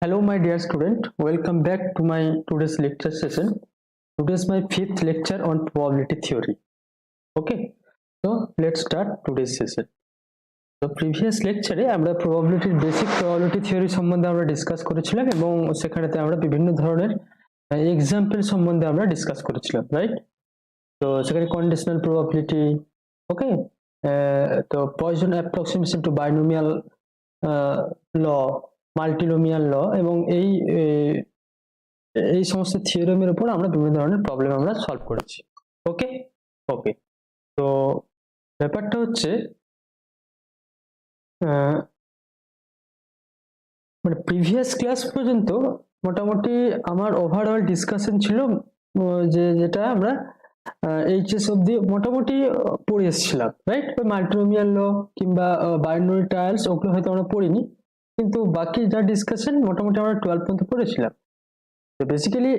Hello my dear student, welcome back to my today's lecture session. Today is my fifth lecture on probability theory. Okay, so let's start today's session. So previous lecture আমরা probability basic probability theory সম্বন্ধে আমরা discuss করেছিলাম এবং সেখানেতে আমরা বিভিন্ন ধরনের example সম্বন্ধে আমরা ডিসকাস করেছিলাম, রাইট? তো সেখানে কন্ডিশনাল প্রবাবিলিটি, ওকে, তো পয়জন অ্যাপ্রক্সিমেশন টু বাইনোমিয়াল ল, মাল্টিনোমিয়াল ল এবং এই সমস্ত থিওরেমের উপর আমরা বিভিন্ন ধরনের প্রবলেম আমরা সলভ করেছি। ওকে ওকে, তো ব্যাপারটা হচ্ছে মানে প্রিভিয়াস ক্লাস পর্যন্ত মোটামুটি আমার ওভারঅল ডিসকাশন ছিল যেটা আমরা এইচএস অব্দি মোটামুটি পড়ে এসেছিলাম, রাইট? মাল্টিনোমিয়াল ল কিংবা বাইনারি ট্রায়ালস ওগুলো হয়তো আমরা পড়িনি, কিন্তু বাকি যা ডিসকাশন মোটামুটি আমরা 12 পর্যন্ত পড়েছিলাম। তো বেসিক্যালি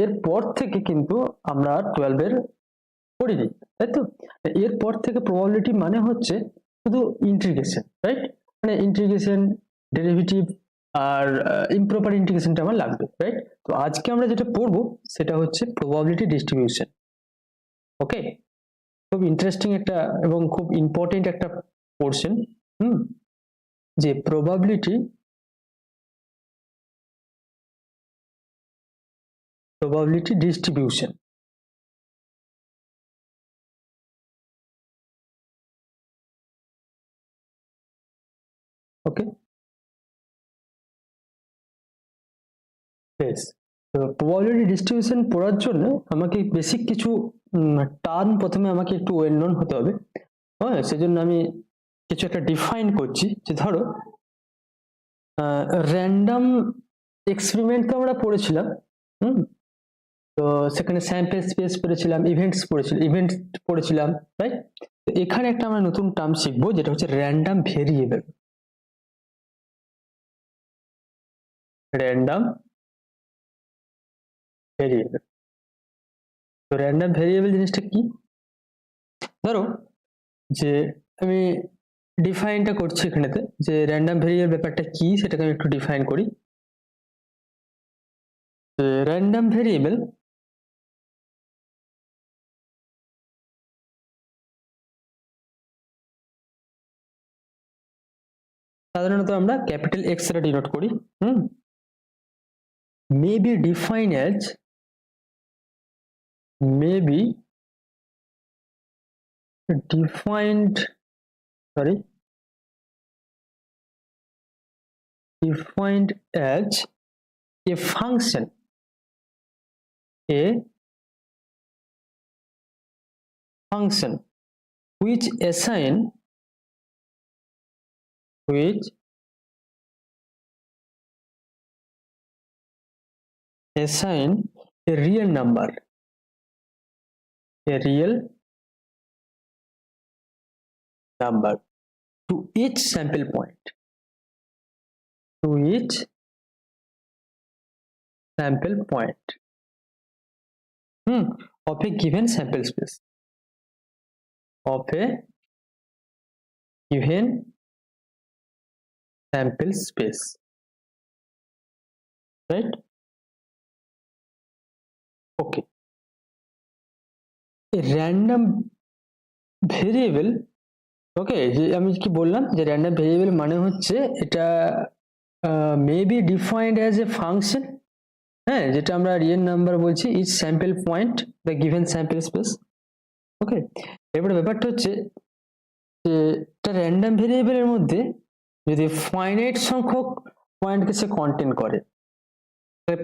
এর পর থেকে কিন্তু আমরা 12 এর পড়িনি, তাই তো? এরপর থেকে প্রবাবিলিটি মানে হচ্ছে শুধু ইন্টিগ্রেশন, রাইট? মানে ইন্টিগ্রেশন, ডেরিভেটিভ আর ইমপ্রপার ইন্টিগ্রেশনটা আমার লাগবে, রাইট? তো আজকে আমরা যেটা পড়বো সেটা হচ্ছে প্রবাবিলিটি ডিস্ট্রিবিউশন। ওকে, খুব ইন্টারেস্টিং একটা এবং খুব ইম্পর্টেন্ট একটা পোর্শন, যে প্রবাবিলিটি ডিস্ট্রিবিউশন। ওকে, বেশ। তো প্রবাবিলিটি ডিস্ট্রিবিউশন পড়ার জন্য আমাকে বেসিক কিছু টার্ম প্রথমে আমাকে একটু ওয়েল নোন হতে হবে। হ্যাঁ, সেজন্য আমি কিছু একটা ডিফাইন করছি, যে ধরো র্যান্ডম এক্সপেরিমেন্ট তো আমরা পড়েছিলাম, তো সেখানে স্যাম্পল স্পেস পড়েছিলাম, ইভেন্টস পড়েছিলাম, রাইট? তো এখানে একটা আমরা নতুন টার্ম শিখবো যেটা হচ্ছে র্যান্ডম ভেরিয়েবল। তো র্যান্ডম ভেরিয়েবল জিনিসটা কি? ধরো যে আমি ডিফাইনটা করছি এখানেতে, যে র্যান্ডম ভেরিয়েবল ব্যাপারটা কি সেটাকে আমি একটু ডিফাইন করি। র্যান্ডম ভেরিয়েবল সাধারণত আমরা ক্যাপিটাল এক্স দ্বারা ডিনোট করি। may be defined as defined as a function, which assign a real number to each sample point, of a given sample space, right? Okay, a random variable, ওকে, যে আমি কি বললাম যে random variable মানে হচ্ছে এটা may be defined as a function, হ্যাঁ, যেটা আমরা রিয়েল নাম্বার বলছি, each sample point the given sample space. Okay, এবারে ব্যাপারটা হচ্ছে যে একটা র্যান্ডম ভেরিয়েবলের মধ্যে যদি ফাইনাইট সংখ্যক পয়েন্টকে সে কন্টেন্ট করে,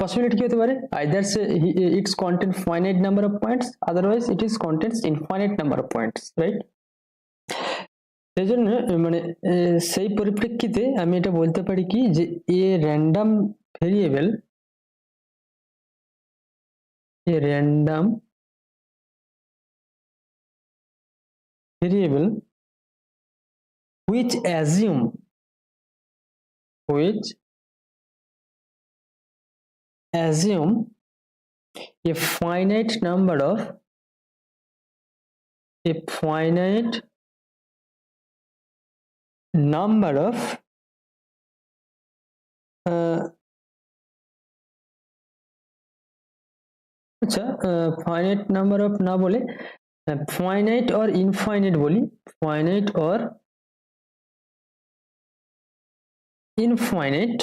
পসিবিলিটি কি হতে পারে? Either say it's content finite number of points, otherwise it is contents infinite number of points, right? সেই জন্য মানে সেই পরিপ্রেক্ষিতে আমি এটা বলতে পারি কি, যে এ random variable which assume a finite number of আচ্ছা, ফাইনাইট নাম্বার অফ না বলে ফাইনাইট অর ইনফাইনাইট বলি, finite or infinite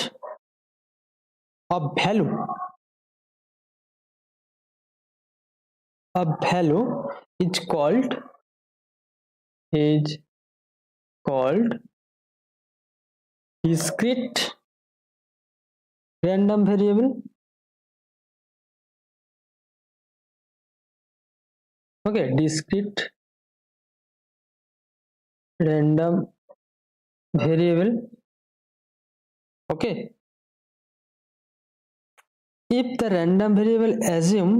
of value is called discrete random variable. Okay, discrete random variable. Okay, if the random variable assume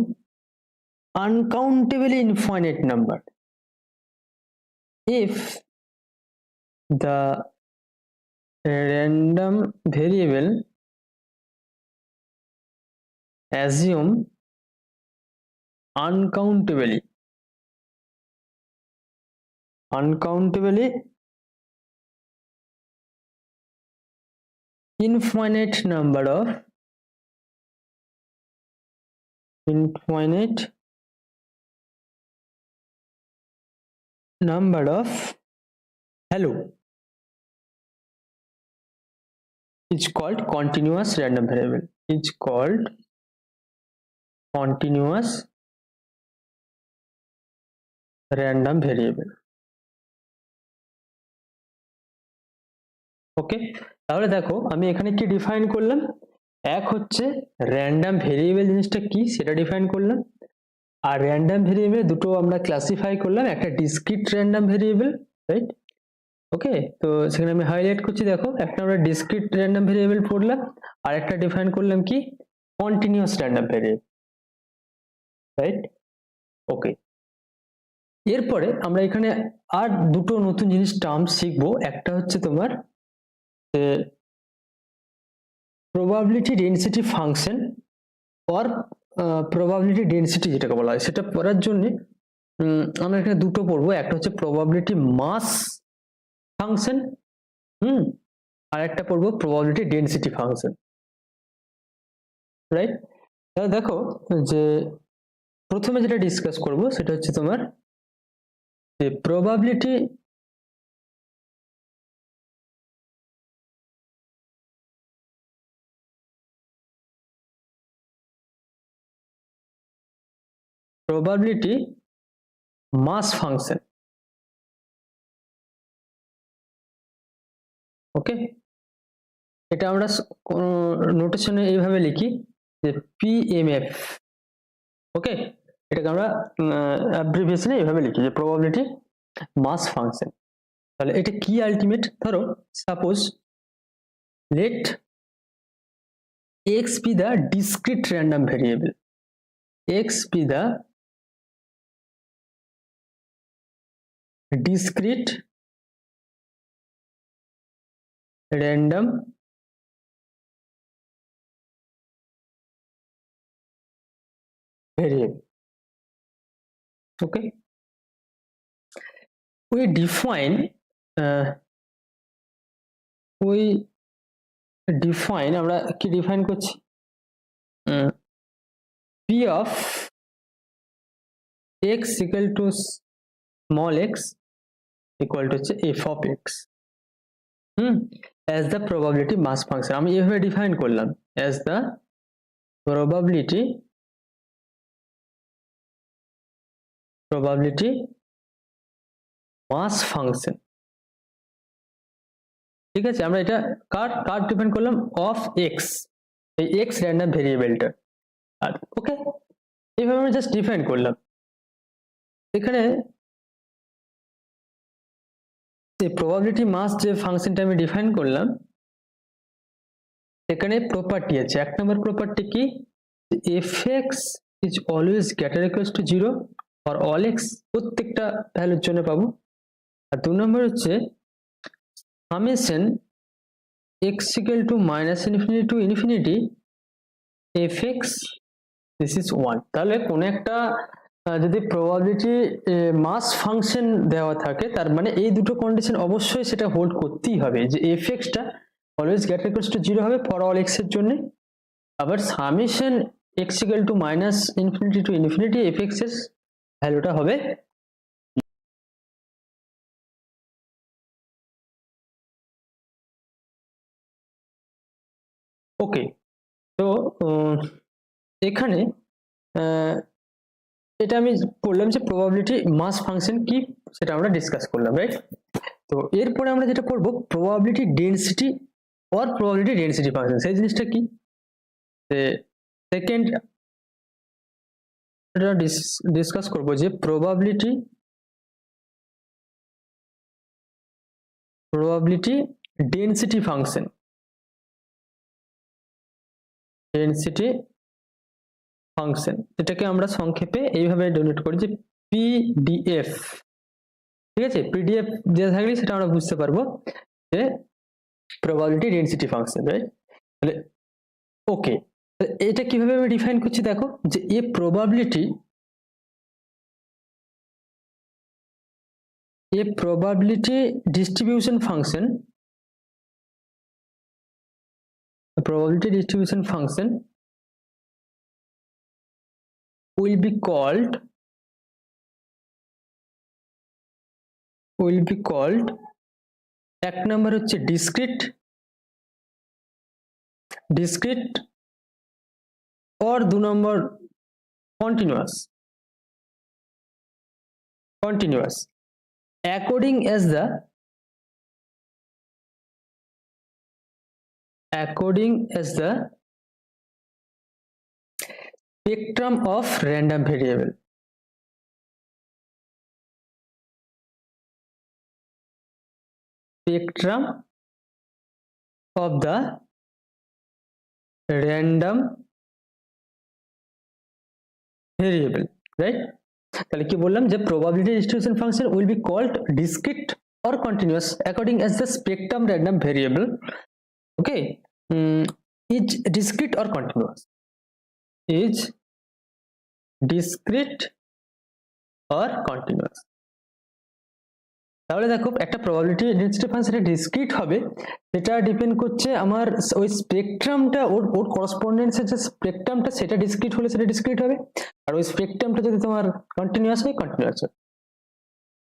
uncountably infinite number, if the random variable assume uncountably infinite number of value is called continuous random variable. Is called continuous random variable. ওকে, তাহলে দেখো আমি এখানে কি define করলাম, এক হচ্ছে random variable জিনিসটা কি সেটা ডিফাইন করলাম, আর র্যান্ডম ভেরিয়েবল দুটো আমরা ক্লাসিফাই করলাম, একটা ডিসক্রিট র্যান্ডম ভেরিয়েবল, রাইট? ওকে, তো সেখানে আমি হাইলাইট করছি, দেখো একটা আমরা ডিসক্রিট র্যান্ডম ভেরিয়েবল পড়লাম, আর একটা ডিফাইন করলাম কি কন্টিনিউয়াস র্যান্ডম ভেরিয়েবল, রাইট? ওকে, এরপরে আমরা এখানে আর দুটো নতুন জিনিস টার্ম শিখবো, একটা হচ্ছে তোমার probability density function or probability density যেটাকে বলা হয়, সেটা পড়ার জন্য আমরা এখানে দুটো পড়বো, একটা হচ্ছে প্রবাবিলিটি মাস ফাংশন, আর একটা পড়বো প্রবাবিলিটি ডেনসিটি ফাংশন, রাইট? তাহলে দেখো যে প্রথমে যেটা ডিসকাস করব সেটা হচ্ছে তোমার যে প্রবাবিলিটি মাস ফাংশন। ওকে, এটা আমরা নোটেশনে এইভাবে লিখি যে পিএমএফ। ওকে, এটাকে আমরা অ্যাব্রিভিয়েশনে এইভাবে লিখি যে প্রবাবিলিটি মাস ফাংশন। তাহলে এটা কি আলটিমেট, ধরো suppose let x be the discrete random variable, x be the discrete random variable. Okay, we define আমরা কি ডিফাইন করছি, p of x equal to small x equal to f of x as the probability mass function। আমি এইভাবে define করলাম as the probability mass function। ঠিক আছে, আমরা এটা কার ডিফাইন করলাম, অফ এক্স, এই এক্স র্যান্ডম ভেরিয়েবলটা। আর ওকে, এইভাবে আমরা জাস্ট ডিফাইন করলাম। এখানে যে প্রবাবিলিটি মাস যে ফাংশনটা আমি ডিফাইন করলাম, এখানে প্রপার্টি আছে। এক নম্বর প্রপার্টি কি, fx is always greater or equal to 0 for all x, প্রত্যেকটা ভ্যালুর জন্য পাবো। আর দু নম্বর হচ্ছে summation x equal to minus infinity to infinity fx this is 1। তাহলে কোন একটা যদি প্রবাবিলিটি মাস ফাংশন দেওয়া থাকে, তার মানে এই দুটো কন্ডিশন অবশ্যই সেটা হোল্ড করতেই হবে, যে fx টা অলওয়েজ গ্রেটার ইকুয়ালস টু 0 হবে ফর অল x এর জন্য, আবার summation x equal to minus infinity to infinity fx এর ভ্যালুটা হবে ওকে। তো এখানে এটা আমি বললাম যে প্রবাবিলিটি মাস ফাংশন কি সেটা আমরা ডিসকাস করলাম, রাইট? তো এরপরে আমরা যেটা করব probability density or probability density function, সেই জিনিসটা কি সেকেন্ড এটা ডিসকাস করব যে প্রবাবিলিটি ডেনসিটি ফাংশন, যেটাকে আমরা সংক্ষেপে এইভাবে ডেনোট করি যে পিডিএফ। ঠিক আছে, পিডিএফ দেওয়া থাকলে সেটা আমরা বুঝতে পারবো যে প্রবাবিলিটি ডেনসিটি ফাংশন, রাইট? তাহলে ওকে, এটা কিভাবে আমি ডিফাইন করছি দেখো, যে এ probability distribution function will be called এক নাম্বার হচ্ছে discrete or 2 number continuous according as the spectrum of random variable, spectrum of the random variable, right? তাহলে কি বললাম যে probability distribution function will be called discrete or continuous according as the spectrum random variable, okay, is discrete or continuous, is discrete or continuous। তাহলে দেখো একটা probability density function discrete হবে, সেটা depend করছে আমার ওই স্পেকট্রামটা, ওর করসপন্ডেন্সের যে স্পেকট্রামটা সেটা ডিসক্রিট হলে সেটা ডিসক্রিট হবে, আর ওই স্পেকট্রামটা যদি তোমার কন্টিনিউয়াস হয় কন্টিনিউয়াস হবে,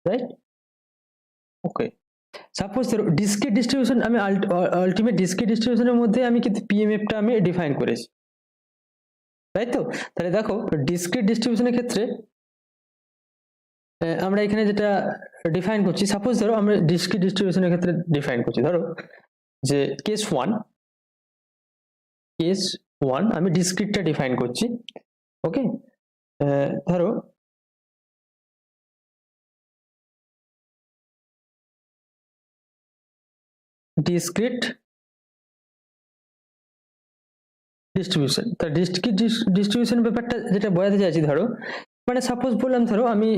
রাইট? ওকে, সাপোজ ধরো ডিসক্রিট ডিস্ট্রিবিউশন, আমি আলটিমেট ডিসক্রিট ডিস্ট্রিবিউশনের মধ্যে আমি কিন্তু পিএমএফটা আমি ডিফাইন করেছি, তাই তো? তাহলে দেখো ডিসক্রিট ডিস্ট্রিবিউশনের ক্ষেত্রে আমরা এখানে যেটা ডিফাইন করছি, সাপোজ ধরো আমরা ডিসক্রিট ডিস্ট্রিবিউশনের ক্ষেত্রে ডিফাইন করছি, ধরো যে কেস 1 আমি ডিসক্রিটটা ডিফাইন করছি, ওকে? ধরো ডিসক্রিট ডিস্ট্রিবিউশন, তার ডিসক্রিট ডিস্ট্রিবিউশন ব্যাপারটা যেটা বোঝাতে চাইছি, ধরো মানে সাপোজ বললাম, ধরো আমি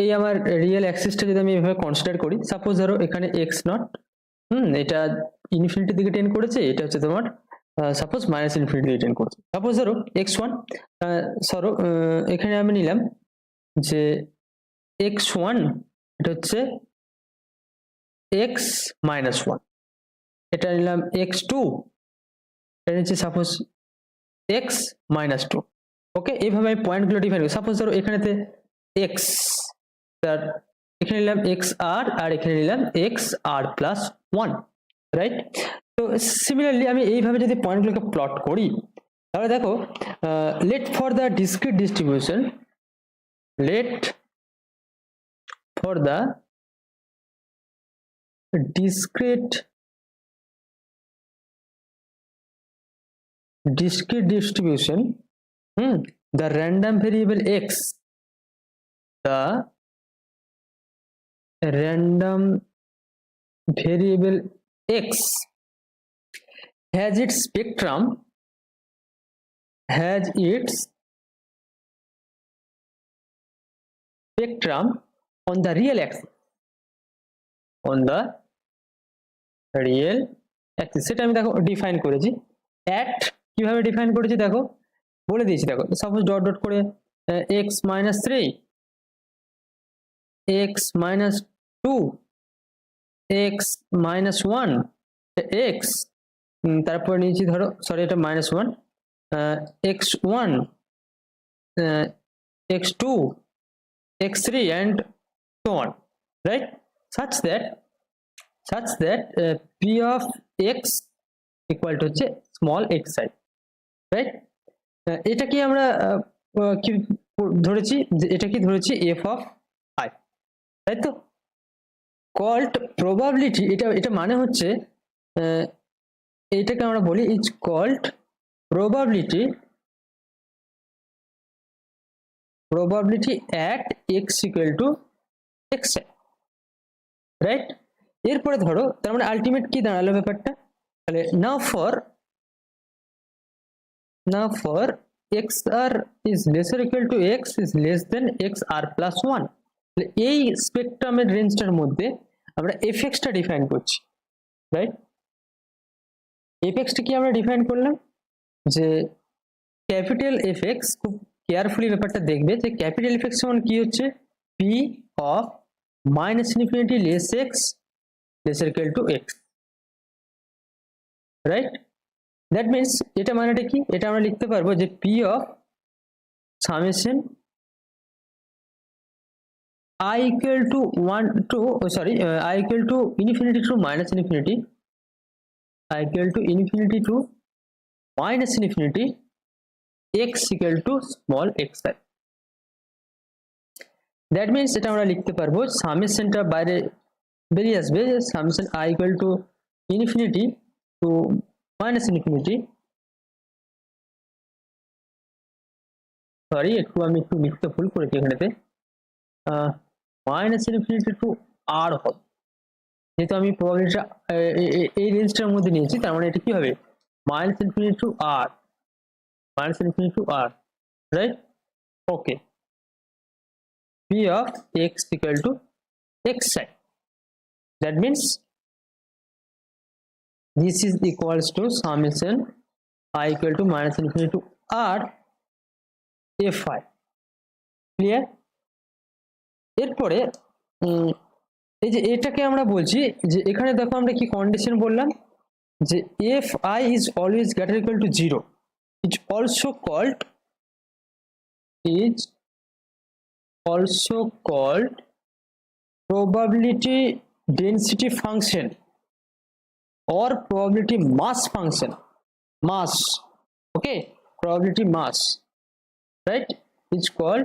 এই আমার রিয়েল অ্যাক্সিসটা যদি আমি এভাবে কনসিডার করি, সাপোজ ধরো এখানে x নট, এটা ইনফিনিটির দিকে টেন্ড করেছে, এটা হচ্ছে তোমার সাপোজ মাইনাস ইনফিনিটি দিকে টেন্ড করছে, সাপোজ ধরো x1, সরো এখানে আমি নিলাম যে x1 এটা হচ্ছে x minus 1, এটা নিলাম x2, এটা নিচ্ছে সাপোজ x minus 2, ওকে? এইভাবে আমি পয়েন্টগুলো ডিফাইন করি, সাপোজ ধরো এখানেতে x, তার এখানে নিলাম xr আর এখানে নিলাম xr plus 1, রাইট? তো সিমিলারলি আমি এইভাবে যদি পয়েন্টগুলোকে প্লট করি, তাহলে দেখো let for the discrete distribution, discrete distribution, the random variable x has its spectrum on the real axis, সেটা আমি দেখো ডিফাইন করেছি। অ্যাট কিভাবে ডিফাইন করেছি দেখো, বলে দিয়েছি, দেখো সাপোজ ডট ডট করে x minus 3, x minus 2, x minus 1, x, তারপর নিয়েছি ধরো, সরি এটা -1, x1, x2, x3 and so on, right? such that p of x equal to হচ্ছে small xi, right? এটা কি আমরা কি ধরেছি, এটা কি ধরেছি f of I, তাই তো? কল্ড প্রবাবিলিটি, এটা মানে হচ্ছে এইটাকে আমরা বলি is called probability at x equal to xi, right? এরপরে ধরো তার মানে আলটিমেট কি দাঁড়ালো ব্যাপারটা, তাহলে now for xr is lesser equal to x is less than xr plus 1, এই স্পেকট্রামের রেঞ্জটার মধ্যে আমরা fx টা ডিফাইন করছি, রাইট? fx টা কি আমরা ডিফাইন করলাম যে ক্যাপিটাল fx, খুব কেয়ারফুলি ব্যাপারটা দেখবে যে ক্যাপিটাল fx সমান কি হচ্ছে p of minus infinity less x lesser equal to x, right? that means এটা মানেটা কি, এটা আমরা লিখতে পারবো যে p of summation I equal to 1 to I equal to infinity to minus infinity, I equal to infinity to minus infinity x equal to small xi, that means এটা আমরা লিখতে পারবো সামেশনটা বাইরে বেরিয়ে আসবে, summation I equal to infinity to minus infinity, sorry একটু আমি একটু লিখতে ভুল করেছি এখানেতে, মাইনাস ইনফিনিটি টু আর হবে, যেহেতু আমি প্রবাবিলিটিটা এই রেঞ্জটার মধ্যে নিয়েছি, তার মানে এটা কি হবে minus infinity to r, right? Okay, p of x equal to xi, that means this is equals to summation I equal to minus infinity to r fi, clear? এরপরে এই যে এটাকে আমরা বলছি যে এখানে দেখো আমরা কি কন্ডিশন বললাম যে fi is always greater equal to 0, is also called probability density function or probability mass function, okay, probability mass, right? It's called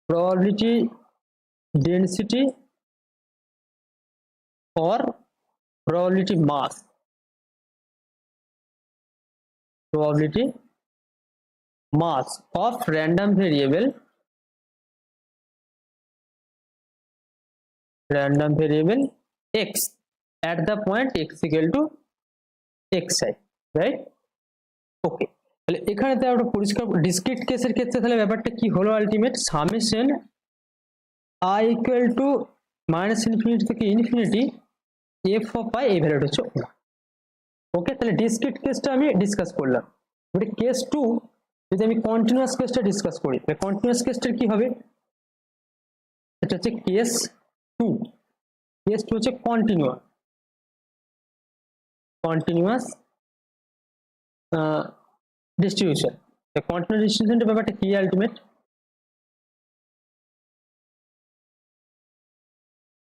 probability density or probability mass of random variable x at the point x equal to xi, right? ওকে, তাহলে এখানে তো একটা পরিষ্কার discrete কেসের ক্ষেত্রে তাহলে ব্যাপারটা কি হলো, ultimate summation I equal to minus infinity থেকে ইনফিনিটি f of i এই ভ্যালুটা হচ্ছে ওকে। তাহলে ডিসক্রিট কেসটা আমি ডিসকাস করলাম, এবারে কেস 2 যদি আমি কন্টিনিউয়াস কেসটা ডিসকাস করি, তাহলে কন্টিনিউয়াস কেসটার কি হবে, এটা হচ্ছে কেস 2 হচ্ছে কন্টিনিউয়াস ডিস্ট্রিবিউশন। কন্টিনিউয়াস ডিস্ট্রিবিউশনের ব্যাপারটা কি আলটিমেট,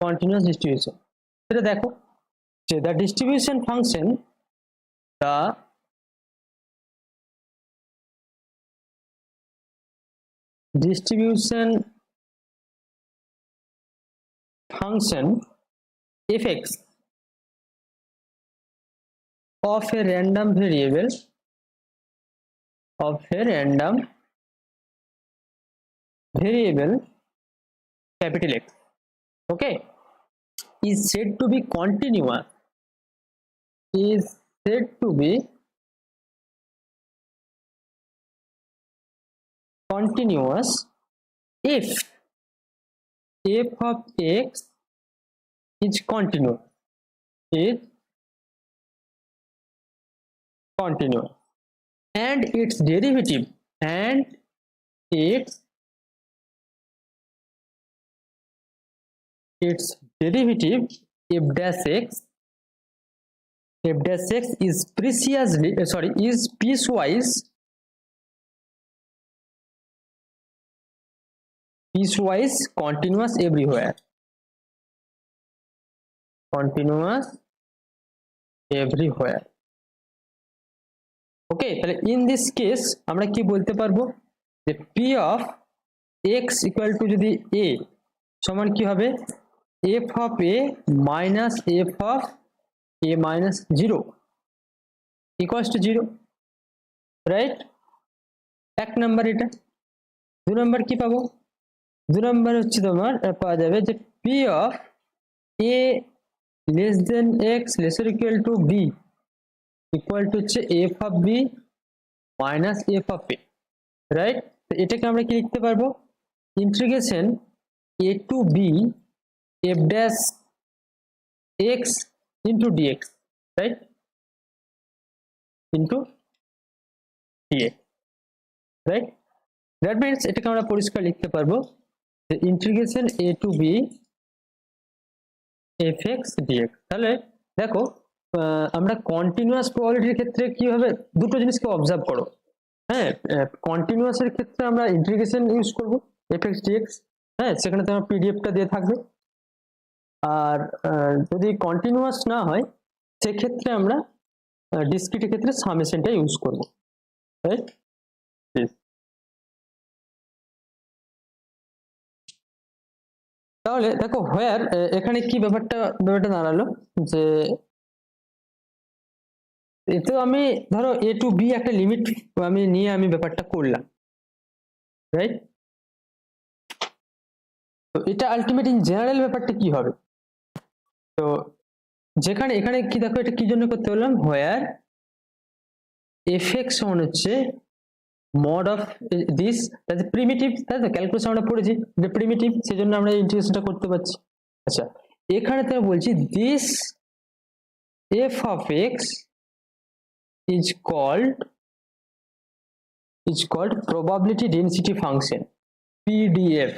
কন্টিনিউয়াস ডিস্ট্রিবিউশন সেটা দেখো যে the distribution function fx of a random variable capital X, okay, is said to be continuous if f of x is continuous, and its derivative f dash x f dash x is piecewise continuous everywhere. ওকে, তাহলে in this case আমরা কি বলতে পারবো যে p of x equal to যদি a সমান কি হবে f of a minus f of a minus 0 equals to 0, right? এক নাম্বার এটা। দু নাম্বার কি পাবো? দু নাম্বার হচ্ছে তোমার পাওয়া যাবে যে p of a less than x lesser equal to b equal to হচ্ছে f of b minus f of a, right? তো এটাকে আমরা কি লিখতে পারবো? Integration a to b f dash x into dx, right? into dx, right? That means এটাকে আমরা পরিষ্কার লিখতে পারবো যে integration a to b fx dx। তাহলে দেখো আমরা কন্টিনিউয়াস প্রবাবিলিটির ক্ষেত্রে কি হবে, দুটো জিনিসকে অবজার্ভ করো। হ্যাঁ, কন্টিনিউয়াস এর ক্ষেত্রে আমরা ইন্টিগ্রেশন ইউজ করব fx dx, হ্যাঁ, সেখানে তোমার পিডিএফটা দিয়ে থাকবে। আর যদি কন্টিনিউয়াস না হয় সেক্ষেত্রে আমরা ডিসক্রিটের ক্ষেত্রে সামেশনটা ইউজ করব, রাইট? তাহলে দেখো হোয়ার এখানে কি ব্যাপারটা দাঁড়ালো যে এতে আমি ধরো a টু b একটা লিমিট আমি নিয়ে আমি ব্যাপারটা করলাম, রাইট? তো এটা আলটিমেট ইন জেনারেল ব্যাপারটা কি হবে? তো যেখানে এখানে কি দেখো এটা কি জন্য করতে বললাম, হোয়ার fx সমান হচ্ছে mod of this, that's primitive, তাই তো? ক্যালকুলাস আমরা পড়েছি যে প্রিমিটিভ, সেজন্য আমরা এই ইন্টিগ্রেশনটা করতে পারছি। আচ্ছা, এখানে তো বলছি this f of x is called probability density function, pdf,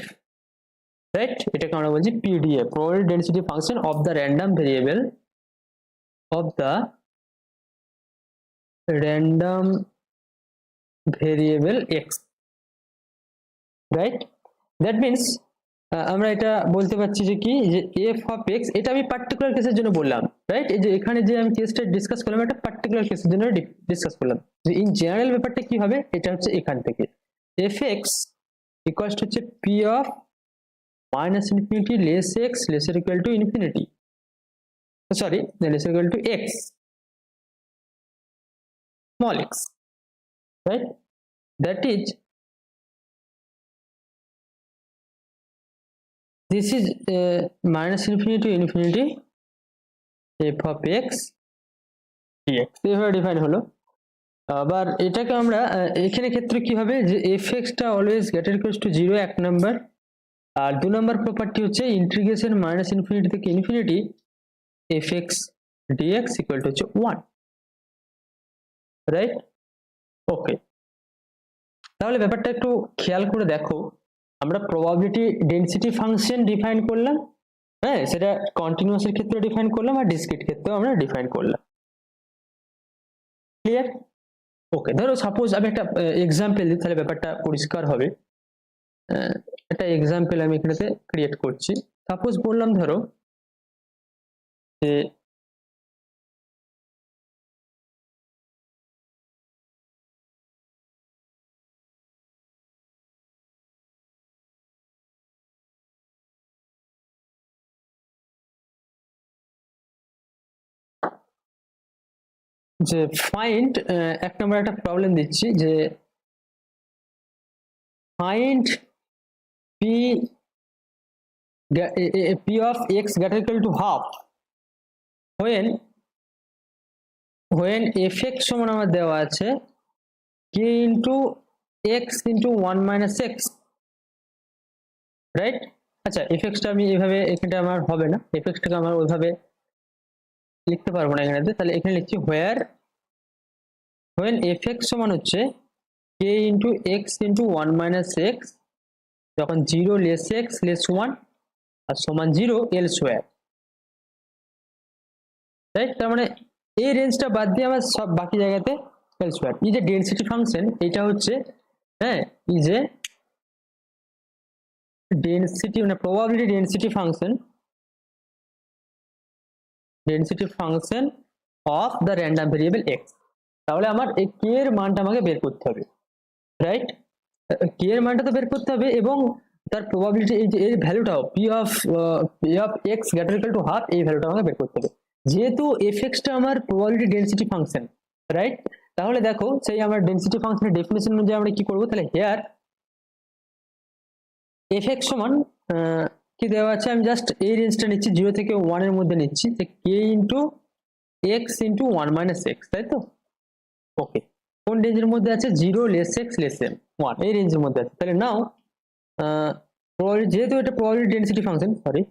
right? এটাকে আমরা বলছি pdf, probability density function of the random variable x, right? That means আমরা এটা বলতে পারছি যে কি যে f of x, এটা আমি পার্টিকুলার কেসের জন্য বললাম, রাইট? এই যে এখানে যে আমি কেসটা ডিসকাস করলাম এটা পার্টিকুলার কেসের জন্য ডিসকাস করলাম। যে ইন জেনারেল ব্যাপারটা কি হবে, এটা হচ্ছে এখান থেকে fx ইকুয়ালস টু হচ্ছে p of minus infinity less x lesser equal to infinity, sorry laser equal two x small x, right? That is this is minus infinity to infinity f of x dx, এভাবে define হলো। আবার এটাকে আমরা এখানে ক্ষেত্রে কি হবে যে fx টা অলওয়েজ গ্রেটার ইকুয়াল টু 0 এক নাম্বার, আর দু নাম্বার প্রপার্টি হচ্ছে ইন্টিগ্রেশন মাইনাস ইনফিনিটি থেকে infinity fx dx equal to হচ্ছে 1, রাইট? ওকে, তাহলে ব্যাপারটা একটু খেয়াল করে দেখো, আমরা প্রবাবিলিটি ডেনসিটি ফাংশন ডিফাইন করলাম, হ্যাঁ, সেটা কন্টিনিউয়াস এর ক্ষেত্রে ডিফাইন করলাম আর ডিসক্রিট ক্ষেত্রেও আমরা ডিফাইন করলাম, ক্লিয়ার? ওকে, ধরো সাপোজ আমি একটা এক্সাম্পল দিই, তাহলে ব্যাপারটা পরিষ্কার হবে। একটা এক্সাম্পল আমি এখানেতে ক্রিয়েট করছি। সাপোজ বললাম ধরো যে যে ফাইন্ড, এক নম্বর একটা প্রবলেম দিচ্ছি যে find p of x greater equal to half when fx সমান আমার দেওয়া আছে k into x into 1 minus x, right? আচ্ছা, fx টা আমি এইভাবে, এখানটা আমার হবে না, fx টাকে আমার ওইভাবে লিখতে পারবো না এখানে, তাহলে এখানে লিখছি when fx সমান হচ্ছে k into x into 1 minus x যখন 0 less x less 1 আর সমান 0 elsewhere, রাইট? তার মানে এই রেঞ্জটা বাদ দিয়ে আমার সব বাকি জায়গাতে এলসওয়্যার। এই যে ডেনসিটি ফাংশন, এটা হচ্ছে হ্যাঁ এই যে ডেনসিটি মানে probability density function of the random variable x. তাহলে আমার এই কে এর মানটা আমাকে বের করতে হবে, রাইট? কে এর মানটা তো বের করতে হবে এবং তার প্রবাবিলিটি এই যে এর ভ্যালুটাও P of x greater equal to half, এই ভ্যালুটা আমাকে বের করতে হবে। যেহেতু এফ এক্সটা আমার প্রবাবিলিটি ডেনসিটি ফাংশন, রাইট? তাহলে দেখো সেই আমার ডেনসিটি ফাংশনের ডেফিনেশন অনুযায়ী আমরা কি করব, তাহলে হেয়ার এফ এক্স সমান কি দেওয়া আছে, আমি জাস্ট এই রেঞ্জটা নিচ্ছি 0 থেকে 1 এর মধ্যে নিচ্ছি, যে K into x into 1 minus X, তাই তো? ওকে, কোন রেঞ্জের মধ্যে আছে, 0 লেস এক্স লেস এম 1, এই রেঞ্জের মধ্যে আছে। তাহলে নাও যেহেতু এটা প্রবাবিলিটি ডেনসিটি ফাংশন, সরি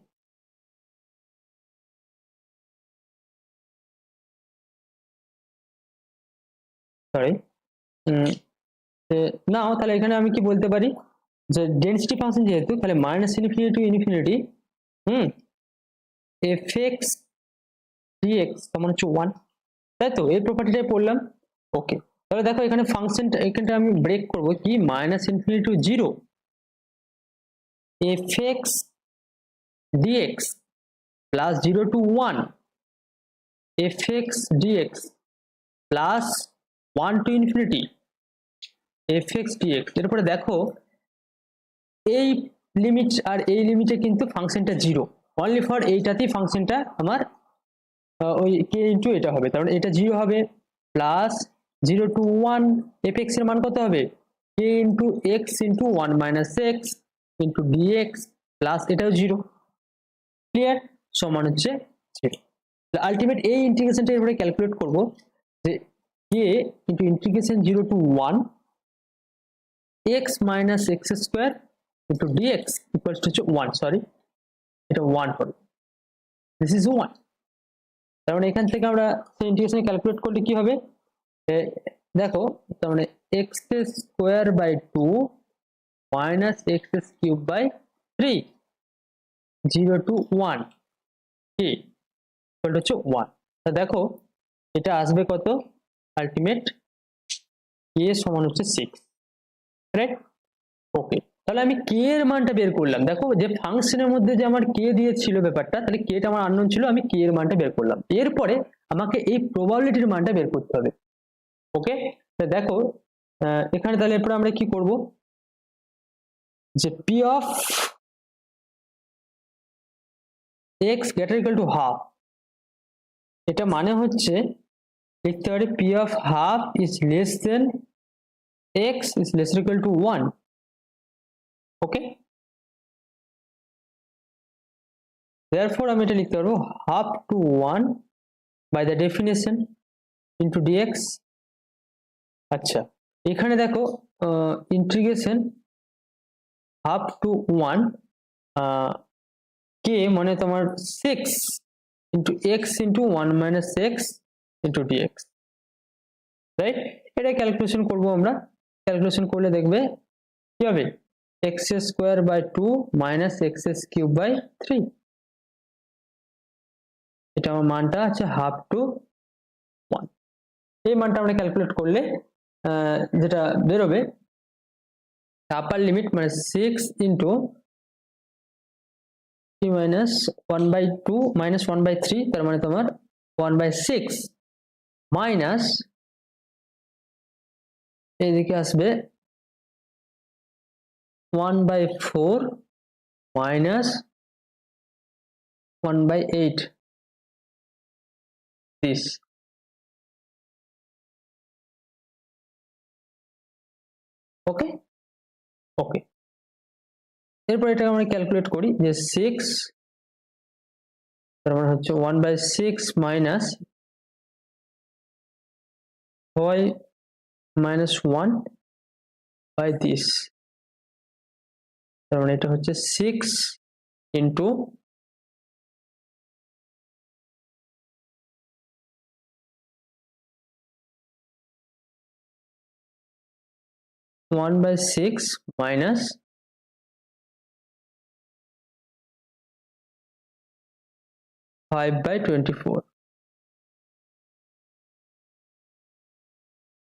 নাও, তাহলে এখানে আমি কি বলতে পারি যে ডেনসিটি ফাংশন যেহেতু, তাহলে minus infinity to infinity f x dx সমান হচ্ছে 1, তাই তো? এই প্রপার্টিটাই পড়লাম। ওকে, তাহলে দেখো এখানে ফাংশনটা, এখানটা আমি ব্রেক করব কি, minus infinity to 0 f x dx plus 0 to 1 f x dx plus 1 to infinity f x dx. এরপরে দেখো এই লিমিট আর এই লিমিটে কিন্তু ফাংশনটা 0, অনলি ফর এইটাতেই ফাংশনটা আমার ওই কে ইন্টু এটা হবে, তার মানে এটা 0 হবে, প্লাস 0 টু 1 এফ এক্স এর মান কত হবে, K into x into 1 minus x into DX plus এটাও 0, ক্লিয়ার? সমান হচ্ছে 0। আলটিমেট এই ইন্টিগ্রেশনটা এবারে ক্যালকুলেট করব, যে K into integration 0 to 1 X minus x square into DX equals to 1, sorry এটা 1 হবে, দিস ইজ 1। তার মানে এখান থেকে আমরা সেই ইন্টিগ্রেশন ক্যালকুলেট করলে কি হবে, দেখো তার মানে x square by 2 minus x cube by 3 0 to 1 কি ইকুয়াল হচ্ছে 1। তা দেখো এটা আসবে কত, আলটিমেট কে সমান হচ্ছে 6, রাইট? ওকে, তাহলে আমি কে এর মানটা বের করলাম। দেখো যে ফাংশনের মধ্যে যে আমার কে দিয়েছিল ব্যাপারটা, তাহলে কে টা আমার আননোন ছিল, আমি কে এর মানটা বের করলাম। এরপরে আমাকে এই প্রবাবিলিটির মানটা বের করতে হবে। ওকে, দেখো এখানে তাহলে এরপরে আমরা কি করব, যে p of x greater equal to half, এটা মানে হচ্ছে লিখতে পারি p of half is less than x is less equal to 1। Okay, therefore আমি এটা লিখতে পারবো half to 1 by the definition into dx. আচ্ছা, এখানে দেখো ইন্টিগ্রেশন হাফ টু 1 কে মানে তোমার 6 into x into 1 minus x into dx, right? এটা ক্যালকুলেশন করব আমরা। ক্যালকুলেশন করলে দেখবে কি হবে, x square by 2 minus x cube by 3, এটা আমার মানটা আছে হাফ টু 1। এই মানটা আমরা ক্যালকুলেট করলে যেটা বেরোবে, আপার লিমিট মানে 6 into 3 minus 1 by 2 minus 1 by 3, তার মানে তোমার 1 বাই 6 মাইনাস এইদিকে আসবে 1 বাই 4 মাইনাস 1 বাই 8 দিস। ওকে ওকে, এরপর এটা আমরা ক্যালকুলেট করি, যে 6 তার মানে হচ্ছে 1 by 6 minus 5 minus 1 by this, তার মানে এটা হচ্ছে 6 into 1 by 6 minus 5 by 24,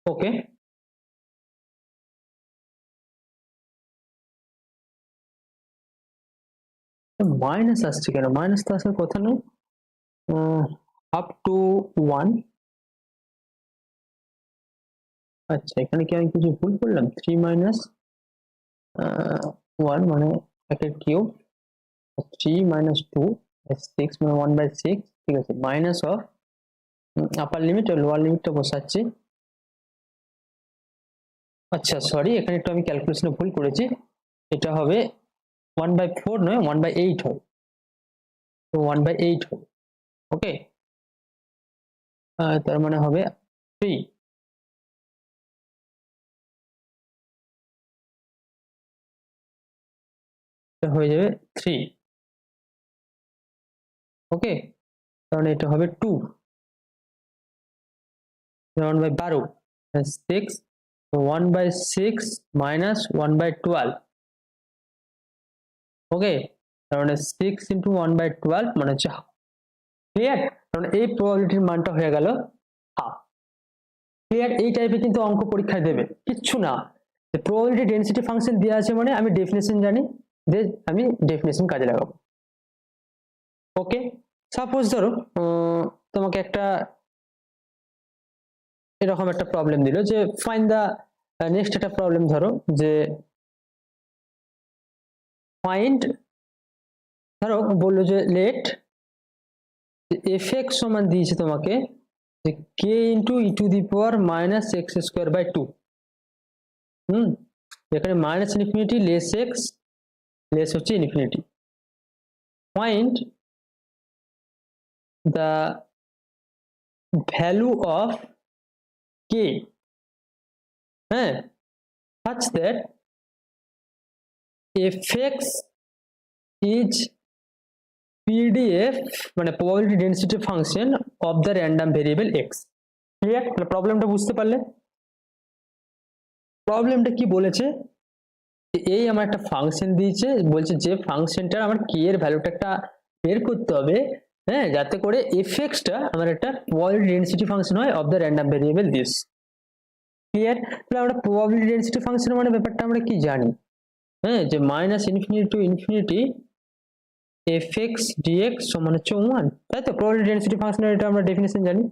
okay, minus আসছে কেন? মাইনাস তো আসার কথা নয়। Up to 1। আচ্ছা, এখানে কি আমি কিছু ভুল করলাম? 3 মাইনাস 1 মানে একের কিউব, 3 মাইনাস 2 6 মানে 1/6। ঠিক আছে, মাইনাস অফ আপার লিমিট আর লোয়ার লিমিটটা বসাচ্ছি। আচ্ছা সরি, এখানে একটু আমি ক্যালকুলেশনে ভুল করেছি। এটা হবে 1/4 নয়, 1/8 হয়। তো 1/8 হয়। ওকে, তার মানে হবে 3। হয়ে যাবে 3। ওকে, কারণ এটা হবে 2, 1/12 6, 1/6 মাইনাস 1/12। ওকে, তার মানে 6 ইন্টু 1/12 মানে হচ্ছে হাফ। ক্লিয়ার? কারণ এই প্রবাবিলিটির মানটা হয়ে গেল হাফ। ক্লিয়ার? এই টাইপের কিন্তু অঙ্ক পরীক্ষায় দেবে, কিচ্ছু না। প্রবাবিলিটি ডেনসিটি ফাংশন দেওয়া আছে মানে আমি ডেফিনেশন জানি, যে আমি ডেফিনেশন কাজে লাগাবো। ওকে, সাপোজ ধরো তোমাকে একটা এরকম একটা প্রবলেম দিল যে ফাইন্ড দা, নেক্সট একটা প্রবলেম ধরো যে ফাইন্ড, ধরো বললো যে লেট এফ এক্স সমান দিয়েছে তোমাকে যে K into E to the power minus x square by 2। এখানে minus infinity less X, less হচ্ছে infinity. Find the value of K, হ্যাঁ, such that fx is PDF মানে probability density function of the random variable x। Clear? তাহলে প্রবলেমটা বুঝতে পারলে? প্রবলেমটা কি বলেছে, এই আমার একটা ফাংশন দিয়েছে, বলছে যে ফাংশনটা আমার কে এর ভ্যালুটা একটা বের করতে হবে, হ্যাঁ, যাতে করে fx টা আমার একটা probability density function হয় of the random variable this। Clear? তাহলে আমরা probability density function মানে ব্যাপারটা আমরা কি জানি, হ্যাঁ, যে minus infinity to infinity fx dx সমান হচ্ছে 1, তাই তো? প্রবাবিলিটি ডেনসিটি ফাংশনের এটা আমরা ডেফিনিশন জানি।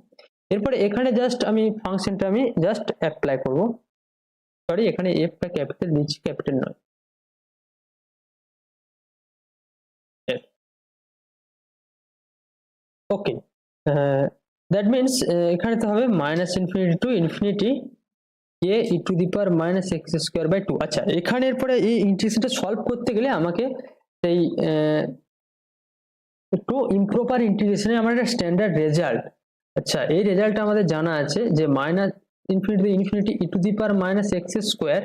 এরপরে এখানে জাস্ট আমি ফাংশনটা আমি জাস্ট অ্যাপ্লাই করব। সরি, এখানে f টা ক্যাপিটাল দিচ্ছি, ক্যাপিটাল নয়। ওকে, দ্যাট মিনস এখানে তো হবে minus infinity to infinity k e to the power minus x square by 2। আচ্ছা, এখানে এরপরে এই ইন্টিগ্রেশনটা সলভ করতে গেলে আমাকে সেই একটু ইমপ্রপার ইন্টিগ্রেশনে আমার একটা স্ট্যান্ডার্ড রেজাল্ট, আচ্ছা এই রেজাল্টটা আমাদের জানা আছে যে minus infinity infinity e to the power minus x square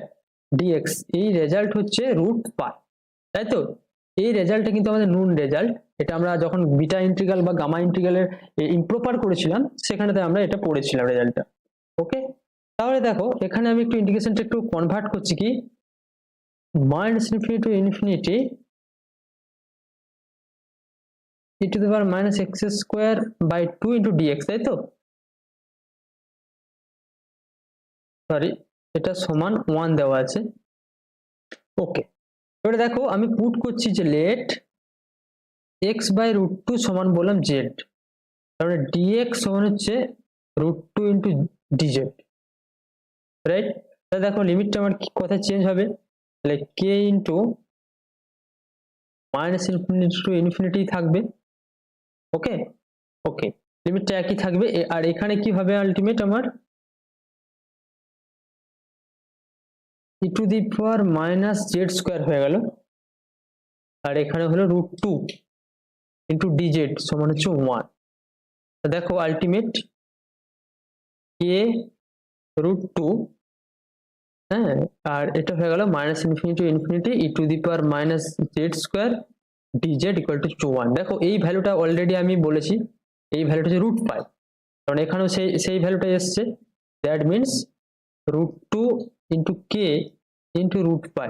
dx, এই রেজাল্ট হচ্ছে রুট পাই, তাই তো? এই রেজাল্টটা কিন্তু আমাদের নুন রেজাল্ট। এটা আমরা যখন বিটা ইন্টিগ্রাল বা গামা ইন্টিগ্রালের ইমপ্রপার করেছিলাম সেখানেতে আমরা এটা পড়েছিলাম রেজাল্টটা। ওকে, তাহলে দেখো এখানে আমি একটু ইন্টিগ্রেশনটা একটু কনভার্ট করছি, কি minus infinity to infinity e to the power minus x square by 2 into dx, তাই তো? সরি, এটা সমান 1 দেওয়া আছে। ওকে, এবারে দেখো আমি পুট করছি যে লেট x বাই রুট 2 সমান বললাম z, তাহলে dx সমান হচ্ছে রুট 2 ইন্টু dz, রাইট? তাহলে দেখো লিমিটটা আমার কি কথা চেঞ্জ হবে, তাহলে k into minus infinity to infinity থাকবে। ওকে, ওকে, লিমিটটা একই থাকবে। আর এখানে কি হবে আলটিমেট আমার E to the power minus Z square হয়ে গেল, আর এখানে হলো রুট 2 ইন্টু ডিজেড সমান হচ্ছে 1। দেখো আলটিমেট কে রুট 2, হ্যাঁ, আর এটা হয়ে গেল minus infinity infinity e to the power minus Z square DZ equal to 1। দেখো এই ভ্যালুটা অলরেডি আমি বলেছি, এই ভ্যালুটা হচ্ছে রুট পাই, কারণ এখানেও সেই ভ্যালুটা এসছে। That means root 2 into k into root pi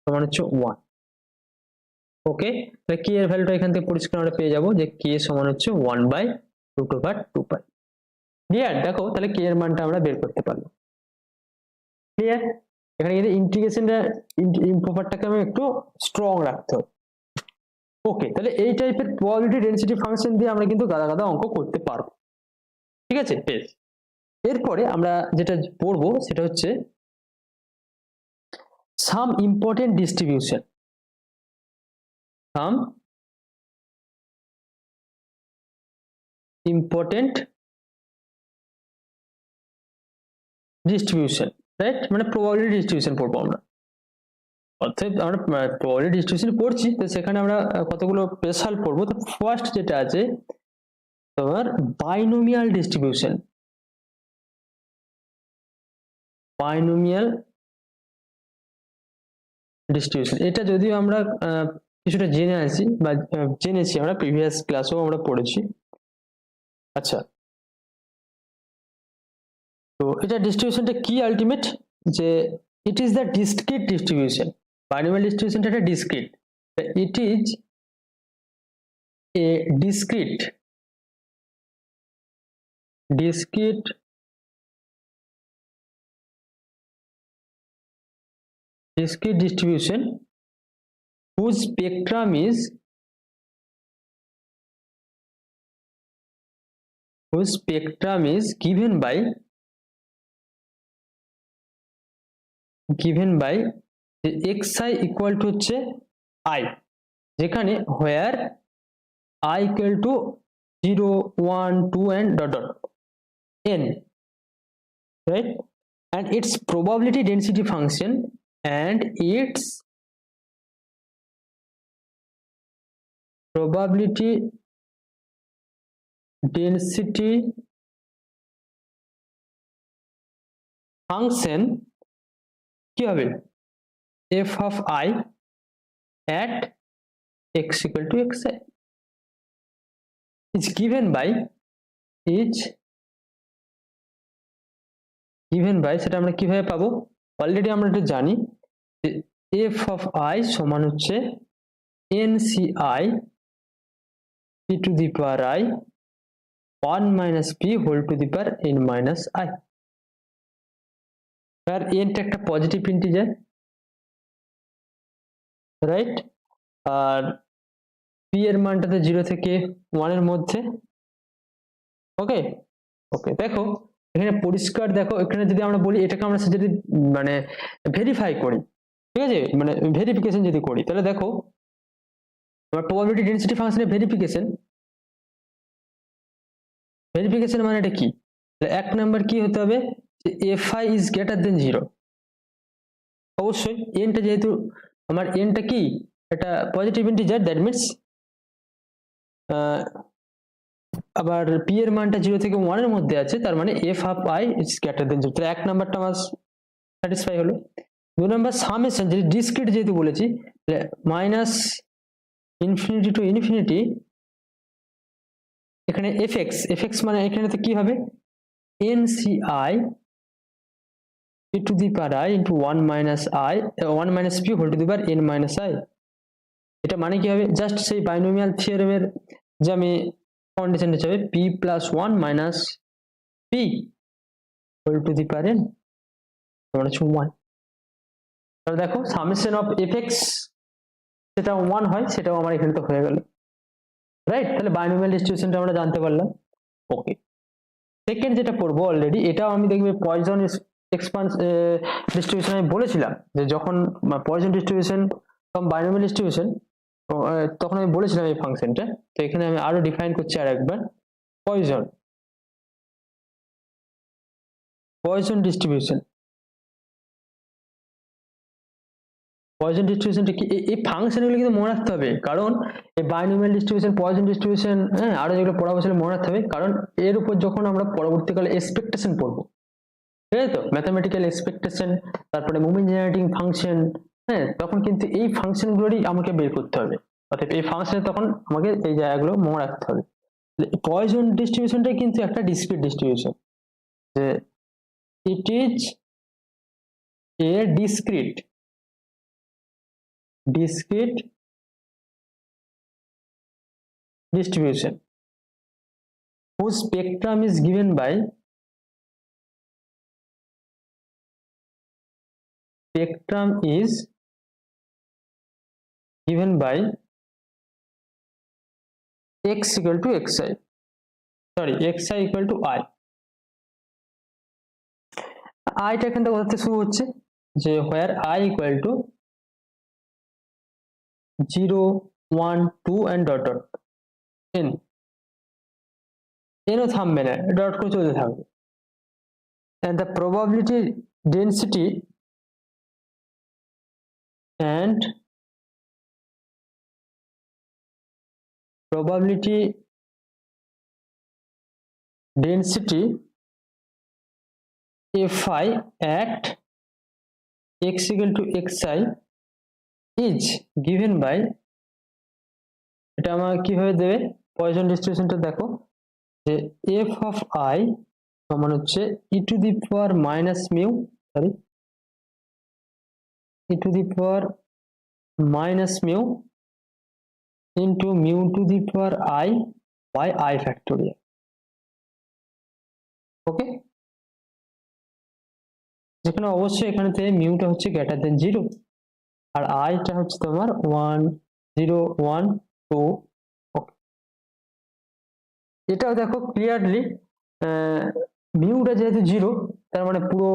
সমান হচ্ছে 1। ওকে, তাহলে কে এর ভ্যালুটা এখান থেকে পরিষ্কার আমরা পেয়ে যাবো যে কে সমান হচ্ছে 1/√2 পাই। ক্লিয়ার? দেখো তাহলে কে এর মানটা আমরা বের করতে পারলাম। ক্লিয়ার? এখানে কিন্তু ইন্টিগ্রেশনটা ইম্প্রপারটাকে আমি একটু স্ট্রং রাখতে হবে। ওকে, তাহলে এই টাইপের প্রবাবিলিটি ডেনসিটি ফাংশন দিয়ে আমরা কিন্তু গাদা গাদা অঙ্ক করতে পারবো। ঠিক আছে, বেশ। এরপরে আমরা যেটা পড়বো সেটা হচ্ছে some important distribution. Some important distribution, right? মানে প্রবাবিলিটি ডিস্ট্রিবিউশন পড়বো আমরা। অর্থাৎ আমরা প্রবাবিলিটি ডিস্ট্রিবিউশন পড়ছি, তো সেখানে আমরা কতগুলো স্পেশাল পড়বো। তো ফার্স্ট যেটা আছে তোমার বাইনোমিয়াল ডিস্ট্রিবিউশন। বাইনোমিয়াল ডিস্ট্রিবিউশন, এটা যদিও আমরা কিছুটা জেনে আছি বা জেনেছি, আমরা প্রিভিয়াস ক্লাসেও আমরা পড়েছি। আচ্ছা, তো এটা ডিস্ট্রিবিউশনটা কি আলটিমেট, যে it is the discrete distribution. Binomial ডিস্ট্রিবিউশনটা একটা discrete, it is a discrete distribution whose spectrum is given by xi equal to হচ্ছে I, যেখানে where I equal to 0 1 2 and dot dot n, right? And its probability density function and its probability density function কি হবে, f of I at x equal to xi is given by সেটা আমরা কিভাবে পাবো, already আমরা এটা জানি যে f of I সমান হচ্ছে nci p to the power I 1 minus p whole to the power n minus I, R n টা একটা পজিটিভ ইন্টিজার, রাইট? আর p এর মানটাতে 0 থেকে 1 এর মধ্যে। ওকে ওকে, দেখো এখানে পরিষ্কার, দেখো এখানে যদি আমরা বলি এটাকে আমরা যদি মানে ভেরিফাই করি, ঠিক আছে, মানে ভেরিফিকেশন যদি করি, তাহলে দেখো আমার প্রবাবিলিটি ডেনসিটি ফাংশনের ভেরিফিকেশন মানে এটা কি, এক নাম্বার কি হতে হবে, যে fi is greater than 0। অবশ্যই n টা যেহেতু আমার n টা কি এটা পজিটিভ ইন্টিজার, দ্যাট মিন্স আবার p এর মানটা 0 থেকে 1 এর মধ্যে আছে, তার মানে f of I is greater than 0। তাহলে এক নাম্বারটা আমার স্যাটিসফাই হলো। দুই নাম্বার সামেশন, যদি ডিসক্রিট যেহেতু বলেছি, তাহলে মাইনাস ইনফিনিটি টু ইনফিনিটি, এখানে fx মানে এখানে তো কি হবে, nci p to the power I into 1 minus p whole to the power n minus I। এটা মানে কি হবে, জাস্ট সেই বাইনোমিয়াল থিওরেমের যে আমি কন্ডিশন হিসেবে p plus 1 minus p whole to the power n সমান 1। তাহলে দেখো সামেশন অফ fx সেটা 1 হয়, সেটাও আমার এখানে তো হয়ে গেল, রাইট? তাহলে বাইনোমিয়াল ডিস্ট্রিবিউশনটা আমরা জানতে পারলাম। ওকে, সেকেন্ড যেটা পড়বো, অলরেডি এটাও আমি দেখবে পয়জন ডিস্ট্রিবিউশন আমি বলেছিলাম, যে যখন poison distribution from binomial distribution, তখন আমি বলেছিলাম এই ফাংশনটা। তো এখানে আমি আরো ডিফাইন করছি আর একবার, পয়জন ডিস্ট্রিবিউশন ডিস্ট্রিবিউশনটা কি, এই ফাংশনগুলো কিন্তু মনে রাখতে হবে, কারণ এই বাইনোমিয়াল ডিস্ট্রিবিউশন, পয়জন ডিস্ট্রিবিউশন, হ্যাঁ, আরো যেগুলো পড়াবো সেগুলো মনে রাখতে হবে, কারণ এর উপর যখন আমরা পরবর্তীকালে এক্সপেকটেশন পড়বো, ঠিক আছে, তো ম্যাথামেটিক্যাল এক্সপেকটেশন, তারপরে মুভমেন্ট জেনারেটিং ফাংশন, হ্যাঁ, তখন কিন্তু এই ফাংশনগুলোরই আমাকে বের করতে হবে। অর্থাৎ এই ফাংশনে তখন আমাকে এই জায়গাগুলো মনে রাখতে হবে। পয়জন ডিস্ট্রিবিউশনটাই কিন্তু একটা ডিসক্রিট ডিস্ট্রিবিউশন, যে it is A discrete distribution whose spectrum is given by spectrum is given by x equal to xi, sorry xi equal to I টা এখান থেকে কোথা থেকে শুরু হচ্ছে যে where I equal to 0 1 2 and dot dot n ও থামবে না, ডট করে চলতে থাকবে, and the probability density and probability density fi at x equal to xi is given by, এটা আমার কিভাবে দেবে পয়জন ডিস্ট্রিবিউশনটা দেখো যে f of I সমান হচ্ছে e to the power minus mu, sorry e to the power minus mu into mu to the power I by I factorial, ওকে, যেখানে অবশ্যই এখানে থেকে মিউটা হচ্ছে গ্রেটার দেন 0 আর আইটা হচ্ছে তোমার 1 0 1 2, ওকে। এটাও দেখো ক্লিয়ারলি মিউটা যেহেতু 0 তার মানে পুরো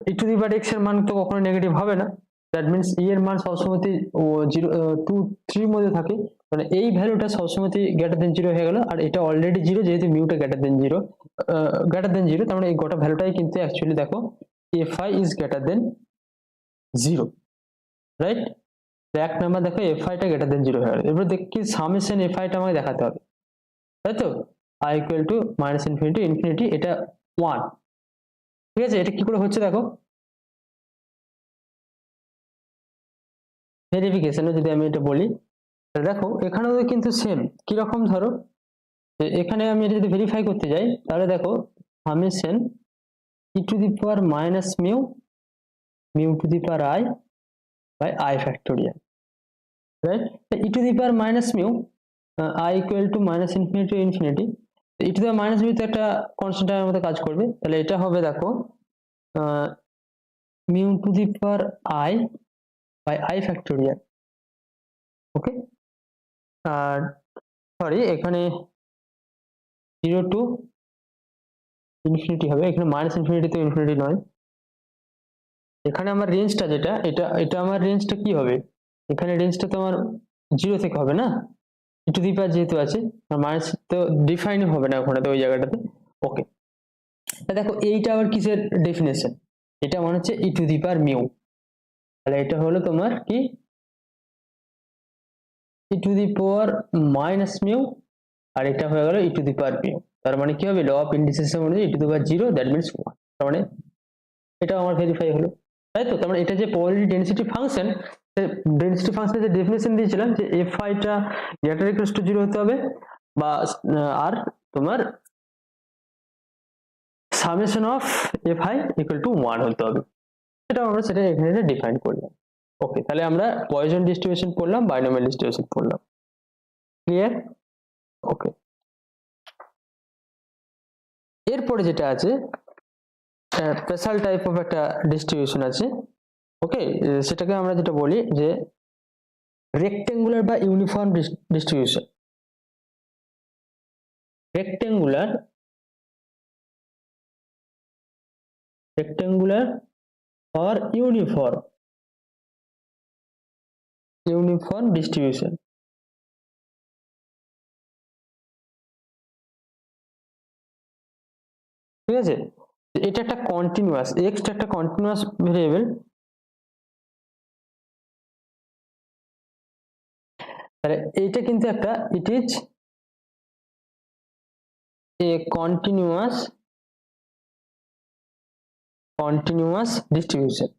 e to the power x এর মান তো কখনো নেগেটিভ হবে না, দ্যাট মিন্স e এর মান সবসময় 0 2 3 এর মধ্যে থাকে, মানে এই ভ্যালুটা সবসময় গ্রেটার দেন 0 হয়ে গেল, আর এটা অলরেডি 0 যেহেতু মিউটা গ্রেটার দেন 0 তার মানে এই গোটা ভ্যালুটাই কিন্তু অ্যাকচুয়ালি দেখো fi is greater than 0, right. এক নাম্বার দেখো fi টা গ্রেটার দেন 0 হয়ে গেল, এবার দেখি সামেশন fi টা আমাকে দেখাতে হবে, তাই তো I equal to minus infinity infinity এটা 1, ঠিক আছে। এটা কি করে হচ্ছে দেখো ভেরিফিকেশনে যদি আমি এটা বলি, দেখো এখানেও কিন্তু সেম, কিরকম ধরো এখানে আমি এটা যদি ভেরিফাই করতে যাই তাহলে দেখো summation e to the power minus mu to the power I by I factorial, right? e to the power minus mu I equal to minus infinity to infinity, e to the power minus mu তো একটা কনস্ট্যান্টের মতো কাজ করবে, তাহলে এটা হবে দেখো mu to the power I by I factorial, okay. আর সরি এখানে 0 to ইনফিনিটি হবে, এখানে মাইনাস ইনফিনিটি তো ইনফিনিটি নয়, এখানে আমার রেঞ্জটা যেটা এটা আমার রেঞ্জটা কি হবে, এখানে রেঞ্জটা তো আমার 0 থেকে হবে না, e to the power যেহেতু আছে আর মাইনাস তো ডিফাইন হবে না ওখানে তো ওই জায়গাটাতে, ওকে। দেখো এইটা আবার কিসের ডেফিনেশন, এটা মানে হচ্ছে e to the power mu, তাহলে এটা হলো তোমার কি e to the power minus mu আর এটা হয়ে গেল e to the power mu, তার মানে কি হবে ল অফ ইন্ডিসিসের মধ্যে e to the power 0 that means 1, তার মানে এটা আমার ভেরিফাই হলো, তাই তো। তার মানে এটা যে প্রবাবিলিটি ডেনসিটি ফাংশন যে ডেফিনেশন দিয়েছিলাম যে fi টা গ্রেটার ইকুয়ালস টু 0 হতে হবে বা আর তোমার summation of fi equal to 1 হতে হবে, এটা আমরা সেটা এখানে ডিফাইন করলাম, ওকে। তাহলে আমরা পয়জন ডিস্ট্রিবিউশন পড়লাম, বাইনোমিয়াল ডিস্ট্রিবিউশন পড়লাম, ক্লিয়ার, ওকে। এরপরে যেটা আছে স্পেশাল টাইপ অফ একটা ডিস্ট্রিবিউশন আছে, ওকে, সেটাকে আমরা যেটা বলি যে রেক্টেঙ্গুলার বা uniform distribution, rectangular or uniform distribution, ঠিক আছে। এটা একটা কন্টিনিউয়াস, x টা একটা কন্টিনিউয়াস ভেরিয়েবল, তাহলে এইটা কিন্তু একটা ইট ইজ এ কন্টিনিউয়াস ডিস্ট্রিবিউশন,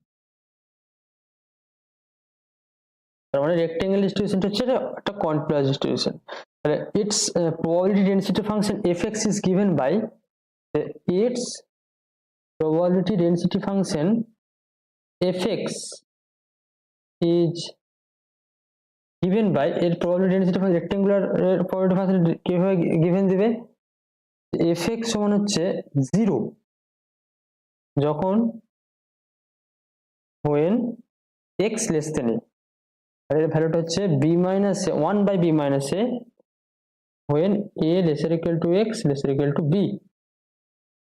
তার মানে রেক্টেঙ্গেল ডিস্ট্রিবিউশনটা হচ্ছে একটা কন্টিনিউয়াস ডিস্ট্রিবিউশন, তাহলে it's probability density function fx is given by its probability density function fx is given by এর probability density function rectangular probability function কিভাবে given দিবে, fx সমান হচ্ছে 0 যখন when x less than a, আর এর ভ্যালুটা হচ্ছে b minus a 1 by b minus a when a lesser equal to x lesser equal to b,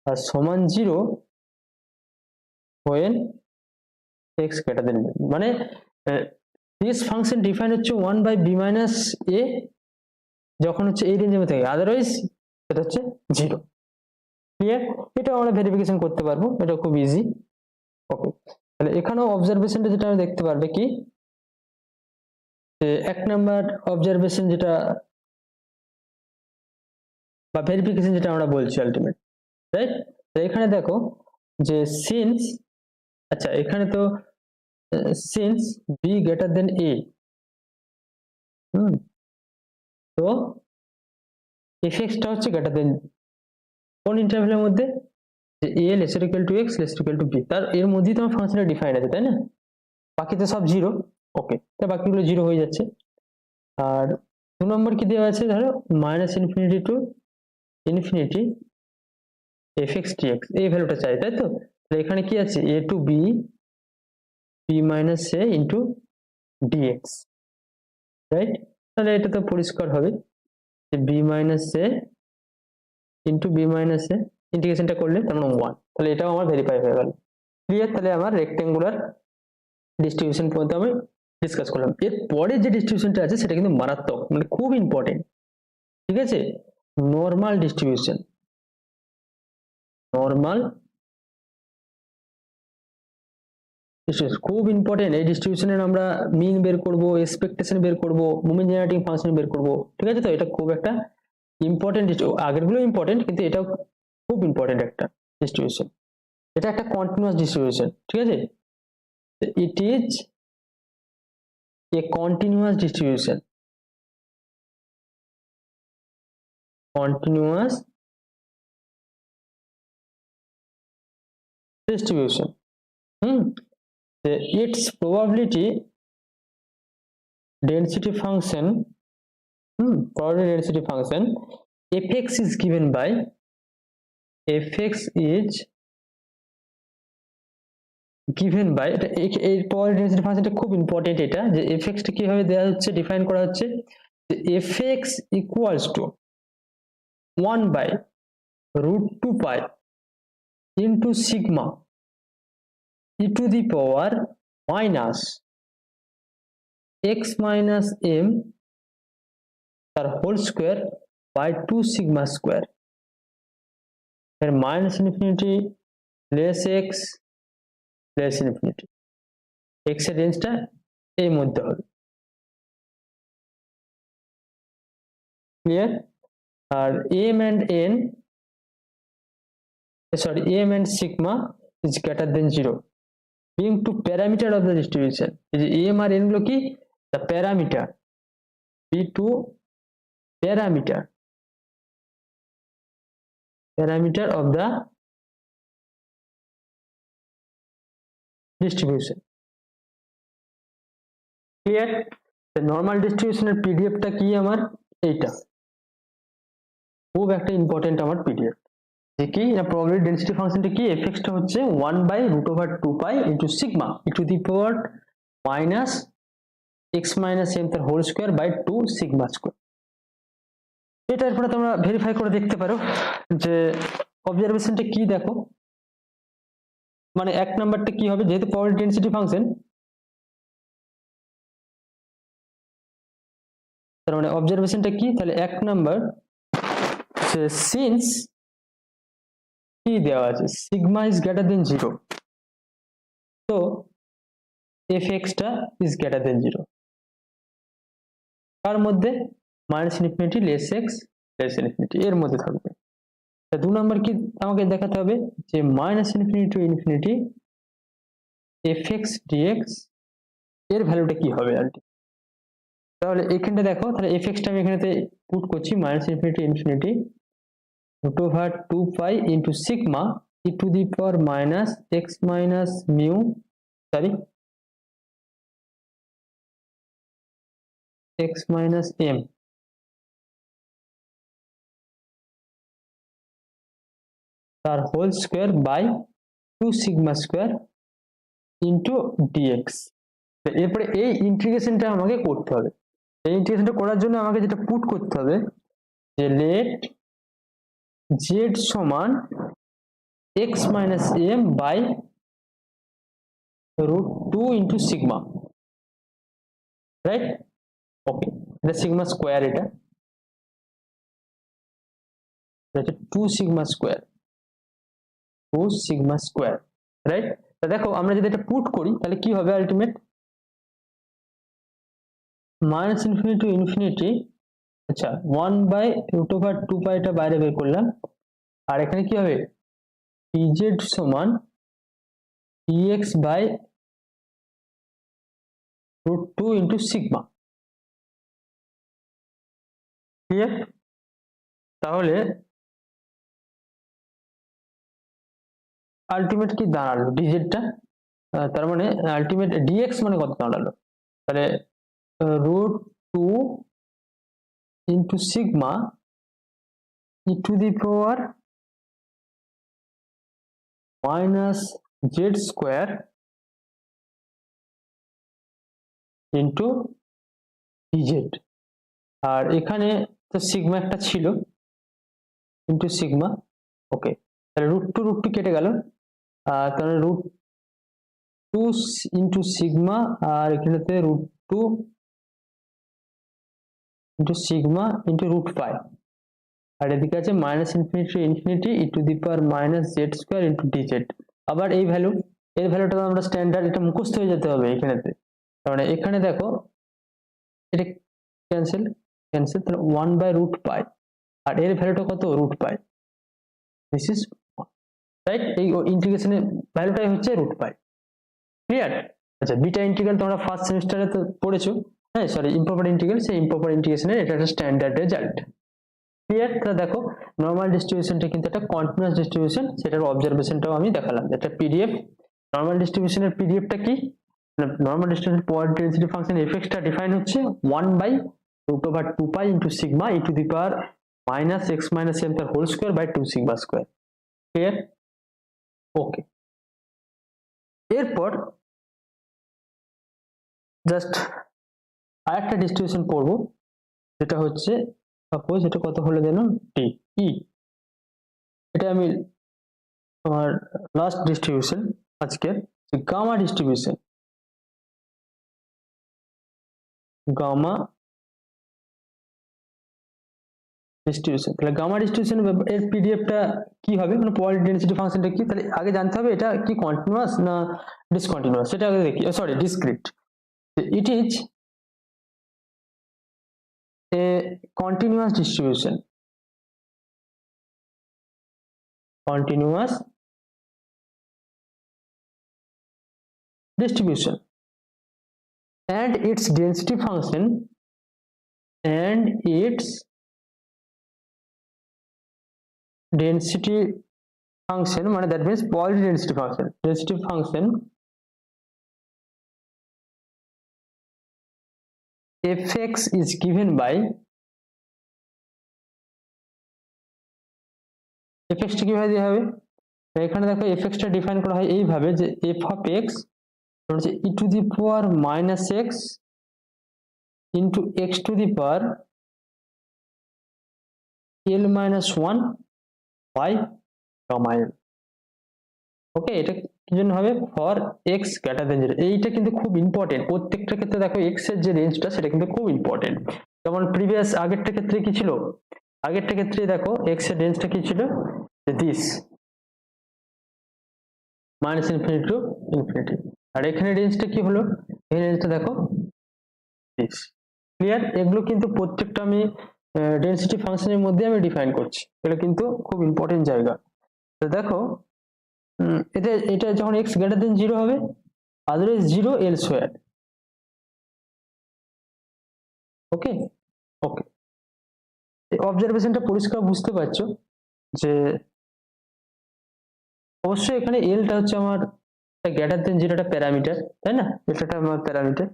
আর সমান 0 when x greater than b, মানে this function define হচ্ছে 1 by b minus a যখন হচ্ছে এই রেঞ্জের মধ্যে থাকে, আদারওয়াইজ এটা হচ্ছে 0। ক্লিয়ার? এটা আমরা ভেরিফিকেশন করতে পারবো, এটা খুব ইজি। ওকে, তাহলে এখানেও অবজারভেশনটা যেটা আমি দেখতে পারবে কি, যে এক নাম্বার অবজারভেশন যেটা বা ভেরিফিকেশন যেটা আমরা বলছি আলটিমেট, রাইট? এখানে দেখো যে সিন্স, আচ্ছা এখানে তো since B greater than A, তো এফএক্সটা হচ্ছে গ্রেটার দেন কোন ইন্টারভ্যালের মধ্যে, যে A lesser equal to X lesser equal to B, তার এর মধ্যেই তোমার ফাংশনটা ডিফাইন আছে, তাই না? বাকিতে সব জিরো। ওকে, তাই বাকিগুলো জিরো হয়ে যাচ্ছে। আর 2 নম্বর কি দেওয়া আছে, ধরো minus infinity to infinity f x dx, এই ভ্যালুটা চাই, তাই তো? তাহলে এখানে কি আছে, a to b b minus a into dx, right? তাহলে এটা তো পরিষ্কার হবে যে b minus a into b minus a, ইন্টিগ্রেশনটা করলে তার মানে 1, তাহলে এটাও আমার ভেরিফাই হয়ে গেল। ক্লিয়ার? তাহলে আমার রেক্টেঙ্গুলার ডিস্ট্রিবিউশন পর্যন্ত আমি ডিসকাস করলাম। এর পরে যে ডিস্ট্রিবিউশনটা আছে সেটা কিন্তু মারাত্মক, মানে খুব ইম্পর্টেন্ট, ঠিক আছে? নর্মাল ডিস্ট্রিবিউশন, নর্মাল ডিস্ট্রিবিউশন খুব ইম্পর্টেন্ট। এই ডিস্ট্রিবিউশনের আমরা মিন বের করব, এক্সপেকটেশন বের করব, মোমেন্ট জেনারেটিং ফাংশন বের করব, ঠিক আছে? তো এটা খুব একটা ইম্পর্টেন্ট, আগেরগুলো ইম্পর্টেন্ট কিন্তু এটাও খুব ইম্পর্টেন্ট একটা ডিস্ট্রিবিউশন। এটা একটা কন্টিনিউয়াস ডিস্ট্রিবিউশন, ঠিক আছে? ইট is A continuous distribution, continuous distribution. Its probability density function, probability density function fx is given by, fx is given by, এটা এই probability density function টা খুব ইম্পর্টেন্ট, এটা যে fx টা কিভাবে দেওয়া হচ্ছে, ডিফাইন করা হচ্ছে যে fx equals to 1 by root 2 pi into sigma e to the power minus x minus m তার whole square by 2 sigma square, এর minus infinity less X less infinity, X এর রেঞ্জটা এই মধ্যে হবে। ক্লিয়ার? আর m and n, sorry, m and sigma is greater than 0 being two parameter of the distribution. এই যে m আর n গুলো কি, the parameter, b2 parameter of the distribution. Clear? the normal distribution এর pdf টা কি আমার, এইটা খুব একটা ইম্পর্টেন্ট আমার pdf, যে কি না probability density ফাংশনটা কি, fx টা হচ্ছে 1 by root over 2 pi into sigma e to the power minus x minus m তার whole square by 2 sigma square. এটার পরে তোমরা ভেরিফাই করে দেখতে পারো যে অবজারভেশনটা কি, দেখো মানে এক নাম্বারটা কি হবে, যেহেতু probability density ফাংশন, তার মানে অবজারভেশনটা কি, তাহলে এক নাম্বার যে সিন্স কি দেওয়া আছে, সিগমা ইজ গ্রেটার দেন 0, তো fx টা ইজ গ্রেটার দেন 0, তার মধ্যে minus infinity less X less infinity এর মধ্যে থাকবে। 2 নাম্বার কি আমাকে দেখাতে হবে, যে minus infinity to infinity fx dx এর ভ্যালুটা কি হবে আর কি। তাহলে এখানটা দেখো, তাহলে fx টা আমি এখানেতে পুট করছি minus infinity infinity root over 2 pi into sigma e to the power minus x minus mu, sorry, x minus m তার whole square by 2 sigma square into dx. এরপরে এই ইন্টিগ্রেশনটা আমাকে করতে হবে। এই ইন্টিগ্রেশনটা করার জন্য আমাকে যেটা পুট করতে হবে যে লেট জেড সমান X minus M by √2 into sigma, right? Okay, এটা সিগমা স্কোয়ার, এটা 2 sigma square, 2 sigma square, right? দেখো আমরা যদি এটা পুট করি তাহলে কি হবে ultimate, minus infinity to infinity, আচ্ছা 1/√2 এটা বাইরে বের করলাম, আর এখানে কি হবে dz সমান dx by √2 into sigma. Clear? তাহলে আলটিমেট কি দাঁড়ালো ডিজেটটা, তার মানে আলটিমেট ডিএক্স মানে কত দাঁড়ালো, তাহলে √2 into sigma e⁻⁻⁻z² into DZ. আর এখানে তো সিগমা একটা ছিল ইন্টু সিগমা, ওকে, তাহলে √2 কেটে গেল, তাহলে √2 ইন্টু সিগমা, আর এখানেতে √2 ইন্টু সিগমা ইন্টু √5, আর এদিকে আছে minus infinity to infinity e⁻⁻z² into DZ. আবার এই ভ্যালু, এর ভ্যালুটা আমরা স্ট্যান্ডার্ড, এটা মুখস্থ হয়ে যেতে হবে এখানেতে, কারণ এখানে দেখো এটা ক্যান্সেল ক্যান্সেল, তাহলে 1/√π, আর এর ভ্যালুটা কত √π, দিস ইজ রাইট, এই ইন্টিগ্রেশনের ভ্যালুটাই হচ্ছে √π। ক্লিয়ার? আচ্ছা, বিটা ইন্টিগ্রাল তোমরা ফার্স্ট সেমিস্টারে তো পড়েছো, হ্যাঁ সরি ইম্প্রপার ইন্টিগ্রাল, সেই ইম্প্রপার ইন্টিগ্রেশনের এটা একটা স্ট্যান্ডার্ড রেজাল্ট। ক্লিয়ার? তাহলে দেখো নর্মাল ডিস্ট্রিবিউশনটা কিন্তু একটা কন্টিনিউয়াস ডিস্ট্রিবিউশন, সেটার অবজারভেশনটাও আমি দেখালাম, এটা পিডিএফ। নর্মাল ডিস্ট্রিবিউশনের পিডিএফটা কি, normal distribution point density function এফএক্সটা ডিফাইন হচ্ছে 1/√2π ইন্টু সিগমা e⁻⁻x - m তার whole square by 2 sigma square. Clear? Okay, এরপর জাস্ট আরেকটা ডিস্ট্রিবিউশন পড়বো, যেটা হচ্ছে সাপোজ এটা কত হলো যেন টি ই, এটা আমি আমার লাস্ট ডিস্ট্রিবিউশন আজকের, গামা ডিস্ট্রিবিউশন, গামা ডিস্ট্রিবিউশন। তাহলে গামা ডিস্ট্রিবিউশন এর পিডিএফটা কি হবে, মানে পয়েন্ট ডেন্সিটি ফাংশনটা কি, তাহলে আগে জানতে হবে এটা কি কন্টিনিউয়াস না ডিসকন্টিনিউয়াস, সেটা আগে দেখি, sorry discrete. It is A continuous distribution, continuous distribution, and its density function মানে that means Pauli density function fx is given by fx টা কিভাবে দেওয়া হবে, এখানে দেখো fx টা ডিফাইন করা হয় এইভাবে যে f of x হচ্ছে e⁻⁻x into x to the power l-1 by gamma l। ওকে, এটা কি জন্য হবে, ফর x গ্রেটার দেন 0। এইটা কিন্তু খুব ইম্পর্টেন্ট, প্রত্যেকটা ক্ষেত্রে দেখো x এর যে রেঞ্জটা সেটা কিন্তু খুব ইম্পর্টেন্ট। যেমন প্রিভিয়াস আগেরটা ক্ষেত্রে কি ছিল, আগেরটা ক্ষেত্রে দেখো x এর রেঞ্জটা কি ছিল, this minus infinity to infinity, আর এখানে রেঞ্জটা কি হলো, এই রেঞ্জটা দেখো দিস। ক্লিয়ার? এগুলো কিন্তু প্রত্যেকটা আমি ডেনসিটি ফাংশনের মধ্যে আমি ডিফাইন করছি, এটা কিন্তু খুব ইম্পর্টেন্ট জায়গা। তো দেখো এটা যখন x গ্রেটার দেন 0 হবে, আদারওয়াইজ 0 elsewhere। ওকে ওকে, এই অবজারভেশনটা পরিষ্কার বুঝতে পারছো যে অবশ্যই এখানে এলটা হচ্ছে আমার গ্রেটার দেন 0 টা প্যারামিটার, তাই না, এটা আমার প্যারামিটার,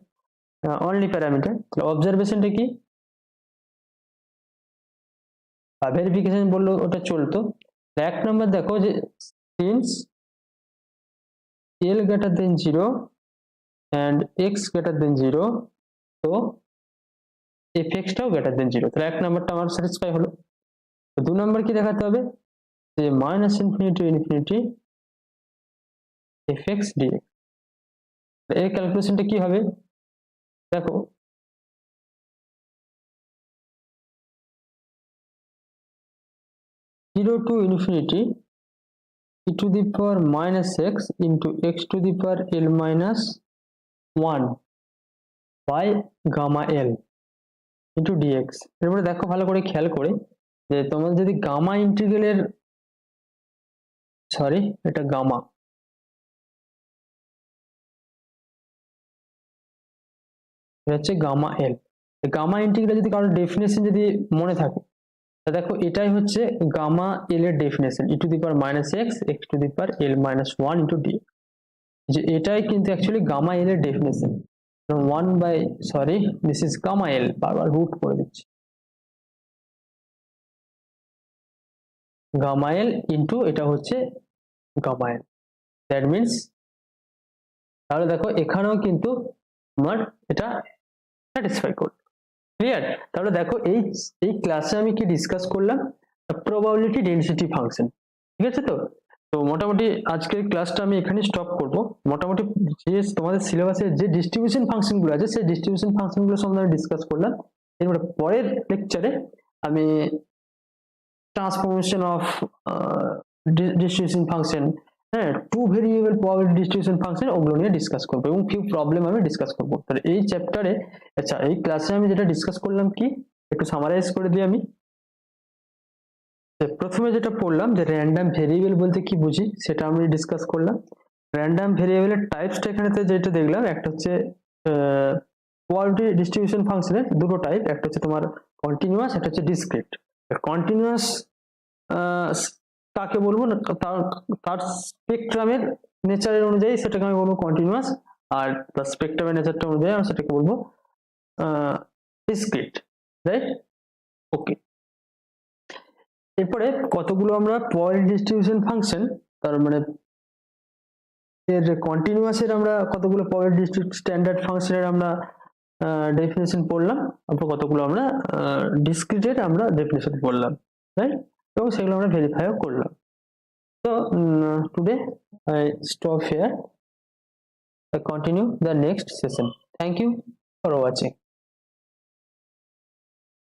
অনলি প্যারামিটার। অবজারভেশনটা কি, ভেরিফিকেশন বললো ওটা চলতো। এক নম্বর দেখো যে since L greater than 0 and x greater than 0, তো fx টাও greater than 0, তাহলে এক নাম্বারটা আমার স্যাটিসফাই হলো। তো 2 নাম্বার কি দেখাতে হবে, যে minus infinity to infinity fx dx। এর ক্যালকুলেশনটা কি হবে দেখো, zero to infinity e to the power minus x into x to the power l minus 1 by gamma l into dx। এরপরে দেখো ভালো করে খেয়াল করে, যে তোমার যদি গামা ইন্টিগ্রালের, সরি এটা গামা, এটা হচ্ছে গামা এল। গামা ইন্টিগ্রাল যদি কারোর ডেফিনেশন যদি মনে থাকে, দেখো এটাই হচ্ছে গামা এল এর definition, e to the power minus x x to the power l minus one into d, যে এটাই কিন্তু অ্যাকচুয়ালি গামা এল এর definition. One by, sorry this is gamma l, বারবার রুট করে দিচ্ছি, গামা এল ইন্টু এটা হচ্ছে gamma L, that means, তাহলে দেখো এখানেও কিন্তু আমার এটা স্যাটিসফাই করবে। ক্লিয়ার? তাহলে দেখো এই ক্লাসে আমি কি ডিসকাস করলাম, প্রবাবিলিটি ডেনসিটি ফাংশন, ঠিক আছে? তো তো মোটামুটি আজকের ক্লাসটা আমি এখানে স্টপ করব। মোটামুটি যে তোমাদের সিলেবাসে যে ডিস্ট্রিবিউশন ফাংশন গুলো আছে সেই ডিস্ট্রিবিউশন ফাংশন গুলো সম্বন্ধে আমি ডিসকাস করলাম। এরপরে পরের লেকচারে আমি ট্রান্সফরমেশন অফ ডিস্ট্রিবিউশন ফাংশন, হ্যাঁ, two variable probability distribution function, ওগুলো নিয়ে ডিসকাস করবো এবং ফিউ প্রবলেম আমি ডিসকাস করবো। তাহলে এই চ্যাপ্টারে, আচ্ছা এই ক্লাসে আমি যেটা ডিসকাস করলাম কি একটু সামারাইজ করে দিই আমি। প্রথমে যেটা পড়লাম যে র্যান্ডম ভেরিয়েবল বলতে কি বুঝি সেটা আমি ডিসকাস করলাম। র্যান্ডম ভেরিয়েবলের টাইপসটা এখানেতে যেটা দেখলাম, একটা হচ্ছে প্রবাবিলিটি ডিস্ট্রিবিউশন ফাংশনের দুটো টাইপ, একটা হচ্ছে তোমার কন্টিনিউয়াস, একটা হচ্ছে ডিসক্রিট। কন্টিনিউয়াস কাকে বলবো না, তার স্পেকট্রামের নেচারের অনুযায়ী সেটাকে আমি বলবো কন্টিনিউয়াস, আর তার স্পেকট্রামের নেচারটা অনুযায়ী আমি সেটাকে বলবো ডিসক্রিট, রাইট? ওকে, এরপরে কতগুলো আমরা প্রবাবিলিটি ডিস্ট্রিবিউশন ফাংশন, তার মানে এর কন্টিনিউয়াসের আমরা কতগুলো প্রবাবিলিটি স্ট্যান্ডার্ড ফাংশনের আমরা ডেফিনেশন পড়লাম, তারপর কতগুলো আমরা ডিসক্রিটের আমরা ডেফিনেশন পড়লাম, রাইট? এবং সেগুলো আমরা ভেরিফাইও করলাম। So today I stop here. I continue the next session. Thank you for watching.